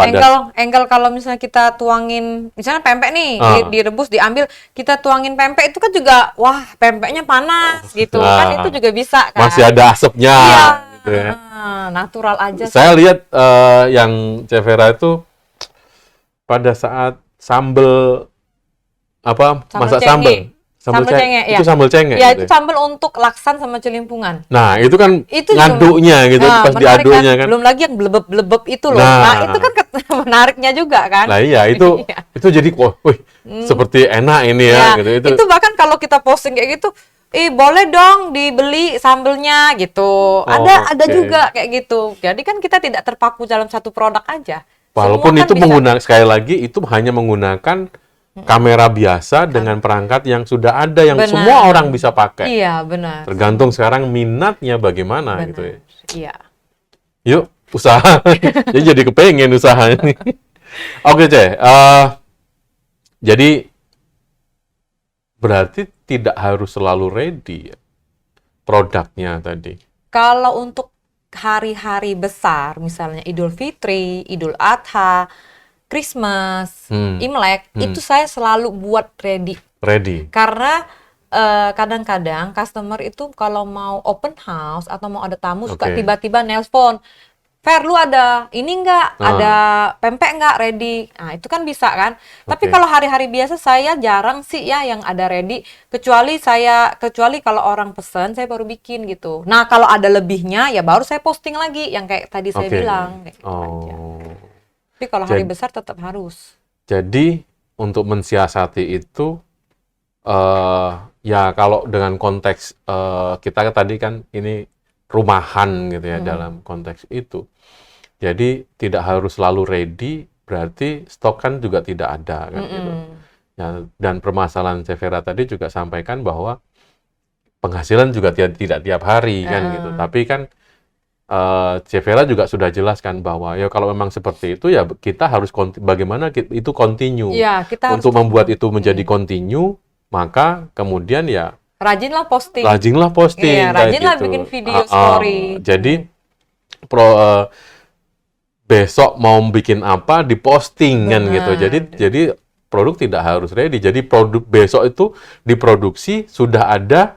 angle kalau misalnya kita tuangin, misalnya pempek nih direbus, diambil, kita tuangin pempek itu kan juga, wah pempeknya panas gitu kan, itu juga bisa kan. Masih ada asapnya gitu ya. Natural aja. Saya lihat yang Vera itu pada saat masak sambal. Sambal cengek, ya. Itu sambal cengek. Ya, gitu. itu sambal untuk laksan sama celimpungan. Nah, itu kan ngaduknya gitu, pas diadunya kan. Belum lagi yang blebeb itu loh. Nah, itu kan menariknya juga kan. Nah, iya, itu jadi seperti enak ini ya gitu. Itu bahkan kalau kita posting kayak gitu, boleh dong dibeli sambelnya gitu. Ada juga kayak gitu. Jadi kan kita tidak terpaku dalam satu produk aja. Walaupun itu menggunakan, sekali lagi itu hanya menggunakan kamera biasa dengan perangkat yang sudah ada, yang semua orang bisa pakai. Iya, benar. Tergantung sekarang minatnya bagaimana gitu ya. Iya. Yuk, usaha. Jadi kepengen usaha ini. Oke, Ceh. Jadi berarti tidak harus selalu ready ya, produknya tadi. Kalau untuk hari-hari besar, misalnya Idul Fitri, Idul Adha, Christmas, Imlek, itu saya selalu buat ready. Karena kadang-kadang customer itu kalau mau open house atau mau ada tamu suka tiba-tiba nelpon, Fer, lu ada ini nggak? Ada pempek nggak ready? Nah, itu kan bisa kan? Tapi kalau hari-hari biasa saya jarang sih ya yang ada ready. Kecuali kalau orang pesen, saya baru bikin gitu. Nah, kalau ada lebihnya ya baru saya posting lagi yang kayak tadi saya bilang. Kayak gitu aja. Tapi kalau hari besar tetap harus. Jadi untuk mensiasati itu, ya kalau dengan konteks kita tadi kan ini rumahan gitu ya dalam konteks itu. Jadi tidak harus selalu ready, berarti stok kan juga tidak ada kan gitu. Ya, dan permasalahan Severa tadi juga sampaikan bahwa penghasilan juga tidak tiap hari kan gitu. Tapi kan Severa juga sudah jelaskan bahwa ya kalau memang seperti itu ya kita harus bagaimana itu continue. Ya, kita untuk membuat itu menjadi continue, maka kemudian ya rajinlah posting. Iya, rajinlah gitu. bikin video story. Jadi besok mau bikin apa diposting kan gitu. Jadi produk tidak harus ready. Jadi produk besok itu diproduksi sudah ada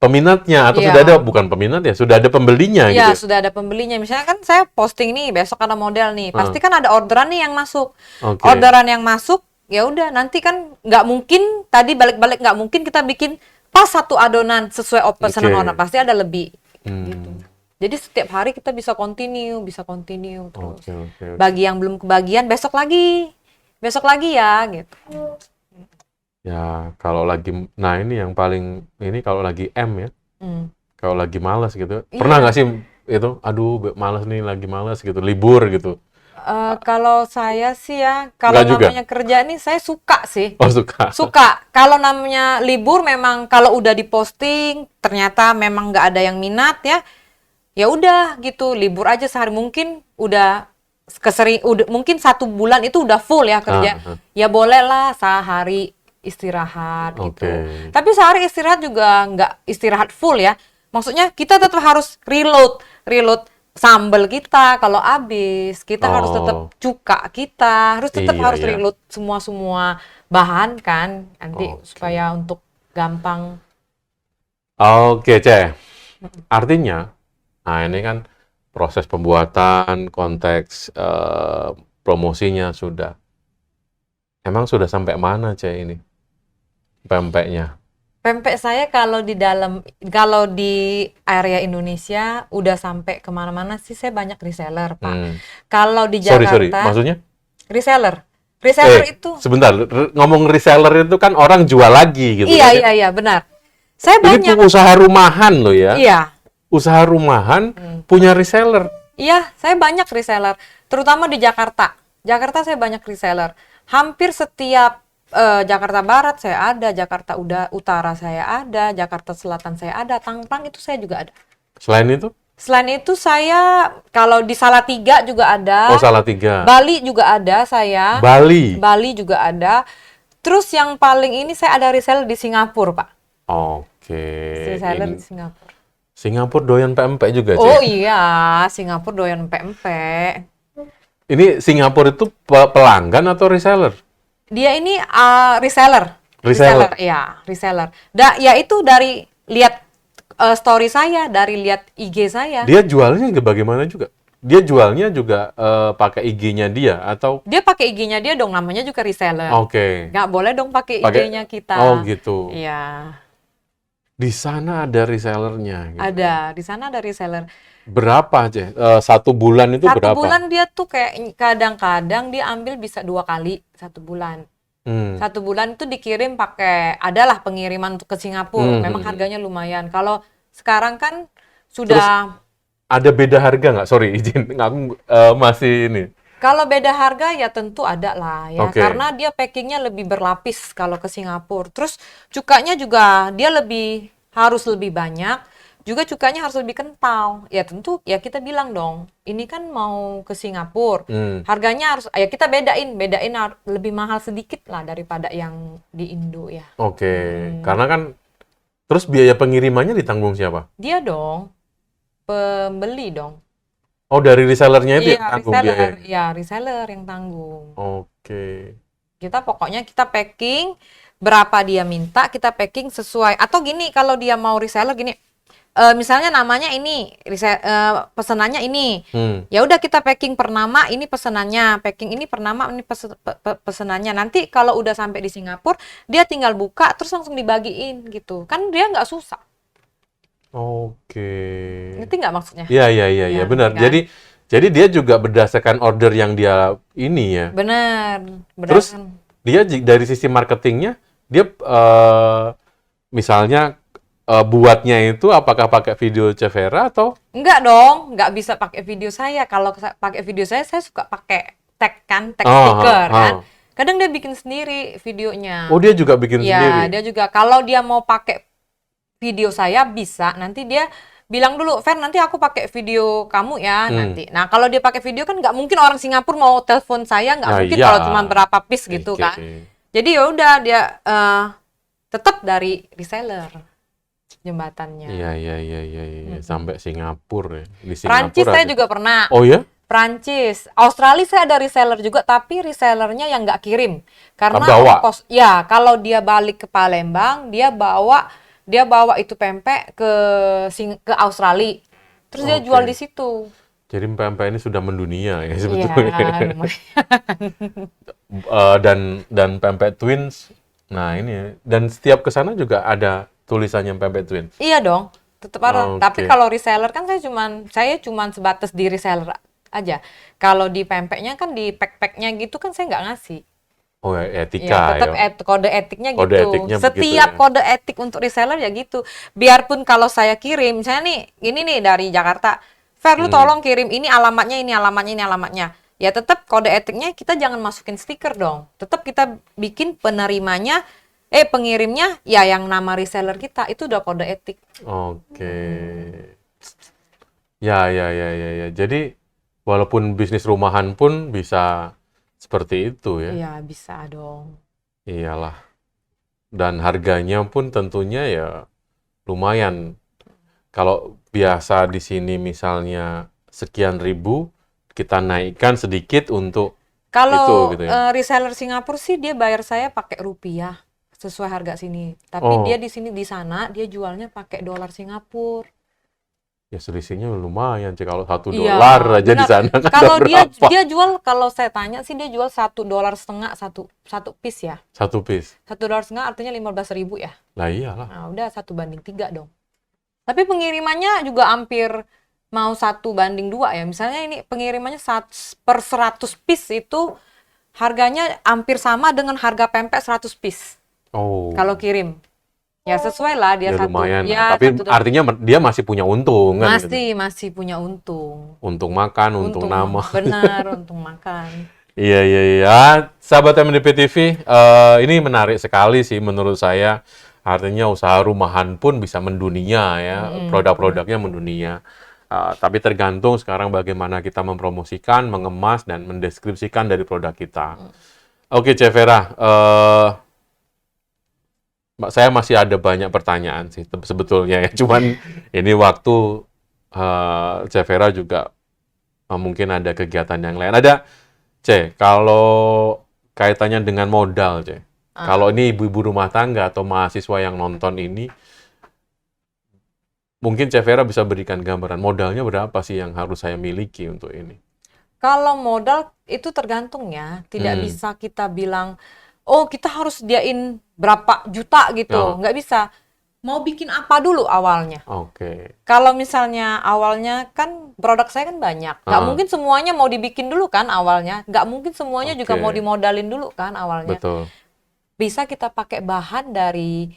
peminatnya atau sudah ada bukan peminat ya, sudah ada pembelinya gitu. Ya, sudah ada pembelinya. Misalnya kan saya posting nih, besok ada model nih. Pasti kan ada orderan nih yang masuk. Orderan yang masuk, ya udah nanti kan nggak mungkin tadi balik-balik nggak mungkin kita bikin pas satu adonan sesuai pesanan orang. Pasti ada lebih gitu. Jadi setiap hari kita bisa continue terus. Bagi yang belum kebagian besok lagi ya gitu. Ya kalau lagi, nah ini yang paling ini kalau lagi M ya, kalau lagi malas gitu. Pernah nggak sih itu? Aduh malas nih, lagi malas gitu, libur gitu. Kalau saya sih ya, kalau namanya kerja nih saya suka sih. Oh suka. Kalau namanya libur memang kalau udah diposting ternyata memang nggak ada yang minat ya udah gitu, libur aja sehari, mungkin udah mungkin 1 bulan itu udah full ya kerja. Ya boleh lah sehari istirahat gitu. Tapi sehari istirahat juga nggak istirahat full ya. Maksudnya kita tetap harus reload sambal kita kalau habis, kita harus tetap cuka kita, harus tetap harus reload semua bahan kan nanti supaya untuk gampang. Oke, Ceh. Artinya, nah ini kan proses pembuatan, konteks promosinya sudah. Emang sudah sampai mana, Ceh, ini? Pempeknya? Pempek saya kalau di area Indonesia udah sampai kemana-mana sih, saya banyak reseller, Pak. Kalau di Jakarta... Sorry, maksudnya? Reseller itu... Sebentar, ngomong reseller itu kan orang jual lagi gitu. Iya, benar. Saya banyak... Ini usaha rumahan loh ya? Iya. Usaha rumahan punya reseller. Iya, saya banyak reseller, terutama di Jakarta. Jakarta saya banyak reseller. Hampir setiap Jakarta Barat saya ada, Jakarta Utara saya ada, Jakarta Selatan saya ada, Tangerang itu saya juga ada. Selain itu? Selain itu saya kalau di Salatiga juga ada. Oh, Salatiga. Bali juga ada saya. Bali juga ada. Terus yang paling ini saya ada reseller di Singapura, Pak. Oke. Reseller di Singapura. Singapura doyan pempek juga, Cek? Oh iya, Singapura doyan pempek. Ini Singapura itu pelanggan atau reseller? Dia ini reseller. Ya, reseller. Ya itu dari lihat story saya, dari lihat IG saya. Dia jualnya bagaimana juga? Dia jualnya juga pakai IG-nya dia atau? Dia pakai IG-nya dia dong, namanya juga reseller. Oke. Nggak boleh dong pakai IG-nya kita. Oh gitu. Iya. Di sana ada resellernya. Gitu. Ada, di sana ada reseller. Berapa aja? 1 bulan itu berapa? 1 bulan dia tuh kayak kadang-kadang dia ambil bisa 2 kali 1 bulan. 1 bulan itu dikirim pakai, adalah pengiriman untuk ke Singapura. Memang harganya lumayan. Kalau sekarang kan sudah. Terus ada beda harga nggak? Sorry, izin, aku masih ini. Kalau beda harga ya tentu ada lah ya, karena dia packingnya lebih berlapis kalau ke Singapura. Terus cukanya juga dia harus lebih banyak. juga cukanya harus lebih kental. Ya tentu ya kita bilang dong, ini kan mau ke Singapura, harganya harus ya kita bedain lebih mahal sedikit lah daripada yang di Indo ya. Oke, karena kan terus biaya pengirimannya ditanggung siapa? Dia dong, pembeli dong. Oh, dari resellernya itu Iya, yang tanggung reseller, biaya. ya reseller yang tanggung. Oke. Kita pokoknya kita packing berapa dia minta, kita packing sesuai. Atau gini, kalau dia mau reseller gini, misalnya namanya ini, pesenannya ini. Ya udah kita packing per nama, ini pesenannya, packing ini per nama, ini pesenannya. Nanti kalau udah sampai di Singapura, dia tinggal buka terus langsung dibagiin gitu. Kan dia nggak susah. Oke. Ngerti nggak maksudnya? Iya, benar. Kan? Jadi dia juga berdasarkan order yang dia ini ya. Benar. Terus dia dari sisi marketingnya, dia misalnya buatnya itu apakah pakai video Cevera atau? Enggak dong, nggak bisa pakai video saya. Kalau pakai video saya suka pakai tag stiker kan. Kadang dia bikin sendiri videonya. Oh, dia juga bikin sendiri? Ya, dia juga. Kalau dia mau pakai video saya bisa, nanti dia bilang dulu, Fer, nanti aku pakai video kamu ya nanti. Nah, kalau dia pakai video kan nggak mungkin orang Singapura mau telepon saya, nggak mungkin kalau cuma berapa piece gitu kan. Jadi ya udah dia tetap dari reseller. Jembatannya. Iya. Sampai Singapura ya. Di Singapura Prancis saya juga pernah. Oh ya? Prancis. Australia saya ada reseller juga, tapi resellernya yang nggak kirim. Karena bawa. Ya, kalau dia balik ke Palembang, dia bawa itu pempek ke Australia. Terus dia jual di situ. Jadi pempek ini sudah mendunia ya sebetulnya. Iya, dan pempek Twins. Nah, ini dan setiap ke sana juga ada tulisannya pempek Twins. Iya dong, tetap ada. Tapi kalau reseller kan saya cuman sebatas di reseller aja. Kalau di pempeknya kan di pack-packnya gitu kan saya nggak ngasih. Oh, etika ya. Tetap kode etiknya gitu. Kode etiknya Setiap begitu, kode etik untuk reseller ya gitu. Biarpun kalau saya kirim, misalnya nih, ini nih dari Jakarta, Fer, lu tolong kirim ini alamatnya, ini alamatnya, ini alamatnya. Ya tetap kode etiknya kita jangan masukin stiker dong. Tetap kita bikin pengirimnya ya yang nama reseller kita itu udah kode etik. Oke. Ya. Jadi walaupun bisnis rumahan pun bisa seperti itu ya. Iya, bisa dong. Iyalah. Dan harganya pun tentunya ya lumayan. Kalau biasa di sini misalnya sekian ribu, kita naikkan sedikit untuk kalau itu gitu ya. Reseller Singapura sih dia bayar saya pakai rupiah sesuai harga sini. Tapi dia di sana dia jualnya pakai dolar Singapura. Ya selisihnya lumayan sih kalau $1 aja benar. di sana kan. Kalau dia jual, kalau saya tanya sih dia jual $1.50 satu piece ya. Satu piece. $1.50 artinya 15.000 ya. Lah iyalah. Nah, udah 1/3 dong. Tapi pengirimannya juga hampir mau 1/2 ya. Misalnya ini pengirimannya per 100 piece itu harganya hampir sama dengan harga pempek 100 piece. Oh. Kalau kirim. Ya sesuai lah dia ya, lumayan. Ya, tapi artinya dia masih punya untung kan? Masih punya untung. Untung makan, untung nama. Benar, untung makan. Iya. Sahabat MDP TV, ini menarik sekali sih menurut saya. Artinya usaha rumahan pun bisa mendunia ya, produk-produknya mendunia. Tapi tergantung sekarang bagaimana kita mempromosikan, mengemas, dan mendeskripsikan dari produk kita. Oke, Cevera. Saya masih ada banyak pertanyaan sih sebetulnya ya. Cuman ini waktu Cevera juga mungkin ada kegiatan yang lain. Ada, kalau kaitannya dengan modal, kalau ini ibu-ibu rumah tangga atau mahasiswa yang nonton ini, mungkin Cevera bisa berikan gambaran modalnya berapa sih yang harus saya miliki untuk ini? Kalau modal itu tergantung ya. Tidak bisa kita bilang, oh kita harus sediain berapa juta gitu. Nggak bisa. Mau bikin apa dulu awalnya? Oke. Kalau misalnya awalnya kan produk saya kan banyak. Nggak mungkin semuanya mau dibikin dulu kan awalnya. Nggak mungkin semuanya juga mau dimodalin dulu kan awalnya. Betul. Bisa kita pakai bahan dari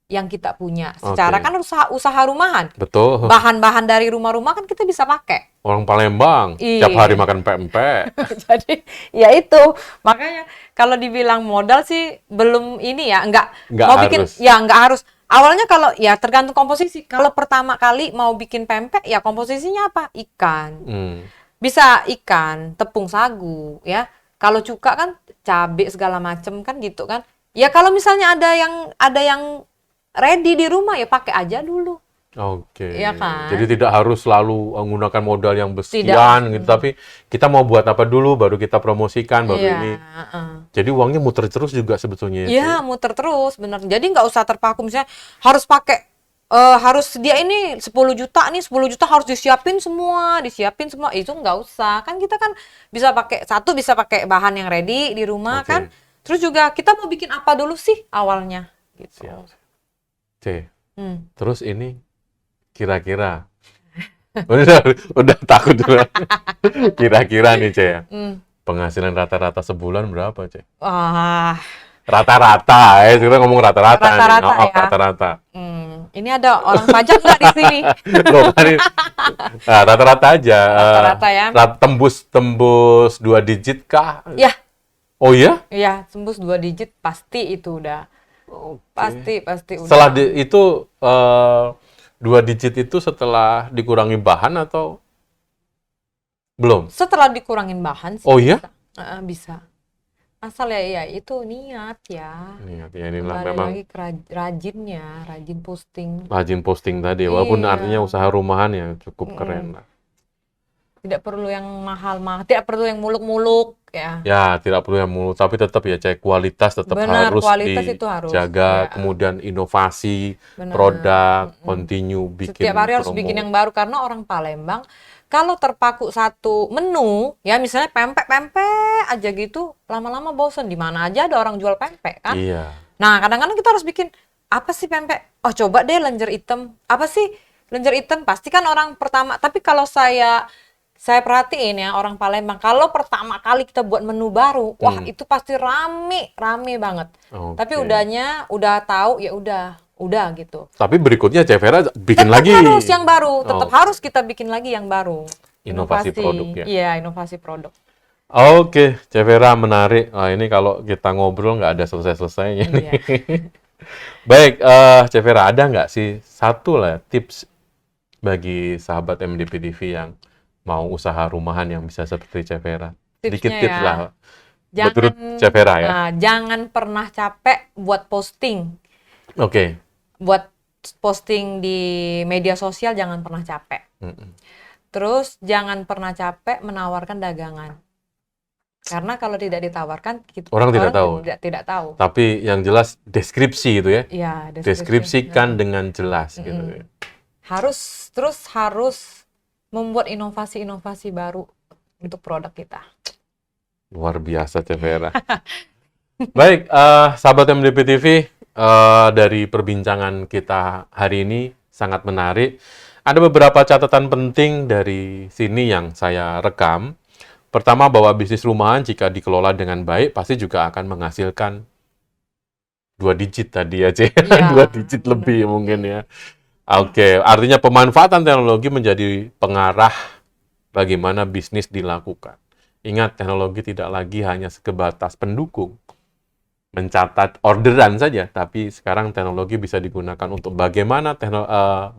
yang kita punya. Secara kan usaha rumahan. Betul. Bahan-bahan dari rumah-rumah kan kita bisa pakai. Orang Palembang, tiap hari makan pempek. Jadi, ya itu. Makanya kalau dibilang modal sih belum ini ya, nggak mau harus. bikin, ya nggak harus. Awalnya kalau ya tergantung komposisi. Kalau pertama kali mau bikin pempek ya komposisinya apa? Ikan. Bisa ikan, tepung sagu ya. Kalau cuka kan cabai segala macem kan gitu kan. Ya kalau misalnya ada yang ready di rumah ya pakai aja dulu. Oke. Iya kan? Jadi tidak harus selalu menggunakan modal yang sekian gitu, tapi kita mau buat apa dulu baru kita promosikan baru ini. Jadi uangnya muter terus juga sebetulnya. Iya, muter terus, bener. Jadi nggak usah terpaku misalnya harus pakai harus sedia ini 10 juta nih, 10 juta harus disiapin semua. Itu nggak usah. Kan kita kan bisa pakai bahan yang ready di rumah kan. Terus juga kita mau bikin apa dulu sih awalnya gitu. C. Terus ini kira-kira udah takut dulu. Kira-kira nih, C ya. Penghasilan rata-rata sebulan berapa, C? Rata-rata, kita ngomong rata-rata. Rata-rata nih. ya. Rata-rata. Ini ada orang pajak nggak di sini? Loh, kan ini. Nah, rata-rata aja. Rata-rata ya. Tembus 2 digit kah? Ya. Oh iya? Iya, tembus 2 digit pasti itu udah. Pasti udah. Setelah itu 2 digit itu setelah dikurangi bahan atau belum? Setelah dikurangin bahan sih. Oh iya? Bisa. Asal ya itu niat ya. Niat ya, inilah Kembali memang lagi rajin posting. Rajin posting tadi, walaupun artinya usaha rumahan ya cukup keren lah. Tidak perlu yang mahal-mahal, tidak perlu yang muluk-muluk ya. Ya, tidak perlu yang muluk, tapi tetap ya cek kualitas tetap harus dijaga, kemudian inovasi, produk, continue bikin. Setiap hari harus bikin yang baru karena orang Palembang kalau terpaku satu menu, ya misalnya pempek aja gitu, lama-lama bosen. Di mana aja ada orang jual pempek kan? Iya. Nah, kadang-kadang kita harus bikin apa sih pempek? Oh, coba deh lenjer hitam. Apa sih lenjer hitam? Pasti kan orang pertama, tapi kalau saya perhatiin ya orang Palembang, kalau pertama kali kita buat menu baru, wah itu pasti rame banget. Tapi udah tahu ya udah gitu. Tapi berikutnya Cek Vera bikin tetap lagi. Harus yang baru, tetap harus kita bikin lagi yang baru. Inovasi produk ya. Iya, inovasi produk. Oke, Cek Vera menarik. Nah, ini kalau kita ngobrol nggak ada selesai-selesainya. Iya. Baik, Cek Vera, ada nggak sih satu lah tips bagi sahabat MDP TV yang mau usaha rumahan yang bisa seperti Cek Vera? Sedikit tips lah. Menurut Cek Vera ya. Jangan pernah capek buat posting. Oke. Buat posting di media sosial jangan pernah capek. Terus jangan pernah capek menawarkan dagangan. Karena kalau tidak ditawarkan, orang tidak tahu. Tapi yang jelas deskripsi itu ya. Iya, deskripsikan dengan jelas gitu ya. Harus membuat inovasi-inovasi baru untuk produk kita. Luar biasa, Cek Vera. Baik, sahabat MDP TV, dari perbincangan kita hari ini sangat menarik. Ada beberapa catatan penting dari sini yang saya rekam. Pertama, bahwa bisnis rumahan jika dikelola dengan baik pasti juga akan menghasilkan 2 digit tadi ya, Cek. Ya, 2 digit lebih mungkin ya. Oke, artinya pemanfaatan teknologi menjadi pengarah bagaimana bisnis dilakukan. Ingat, teknologi tidak lagi hanya sebatas pendukung, mencatat orderan saja, tapi sekarang teknologi bisa digunakan untuk bagaimana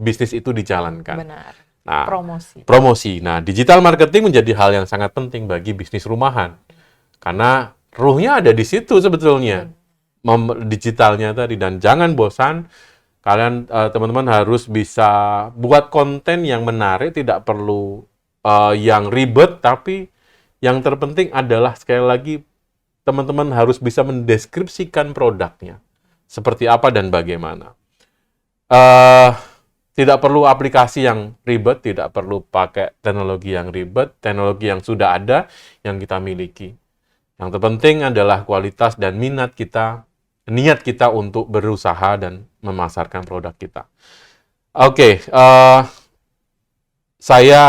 bisnis itu dijalankan. Benar. Nah, promosi. Nah, digital marketing menjadi hal yang sangat penting bagi bisnis rumahan. Karena ruhnya ada di situ sebetulnya. Digitalnya tadi, dan jangan bosan. Kalian teman-teman harus bisa buat konten yang menarik, tidak perlu yang ribet, tapi yang terpenting adalah sekali lagi teman-teman harus bisa mendeskripsikan produknya seperti apa dan bagaimana. Tidak perlu aplikasi yang ribet, tidak perlu pakai teknologi yang ribet, teknologi yang sudah ada yang kita miliki. Yang terpenting adalah kualitas dan niat kita untuk berusaha dan memasarkan produk kita. Oke, saya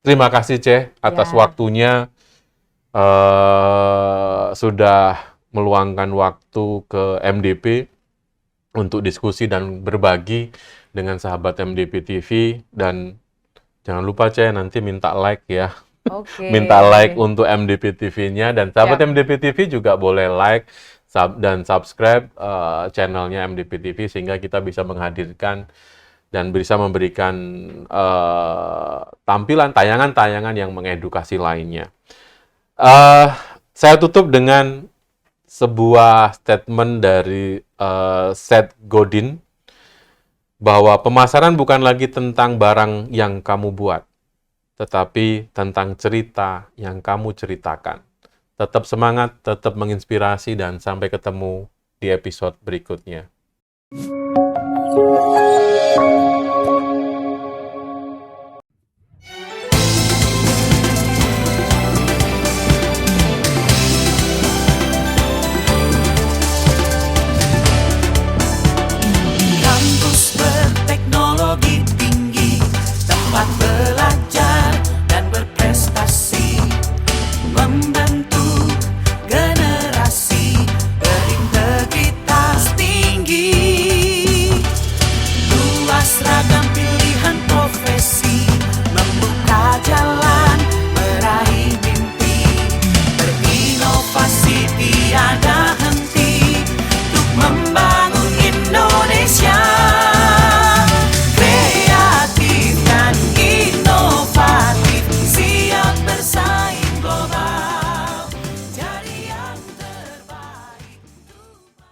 terima kasih, Cek, atas waktunya. Sudah meluangkan waktu ke MDP untuk diskusi dan berbagi dengan sahabat MDP TV. Dan jangan lupa, Cek, nanti minta like ya. Minta like untuk MDP TV-nya, dan sahabat MDP TV juga boleh like dan subscribe channelnya MDP TV sehingga kita bisa menghadirkan dan bisa memberikan tampilan tayangan-tayangan yang mengedukasi lainnya. Saya tutup dengan sebuah statement dari Seth Godin bahwa pemasaran bukan lagi tentang barang yang kamu buat, tetapi tentang cerita yang kamu ceritakan. Tetap semangat, tetap menginspirasi, dan sampai ketemu di episode berikutnya.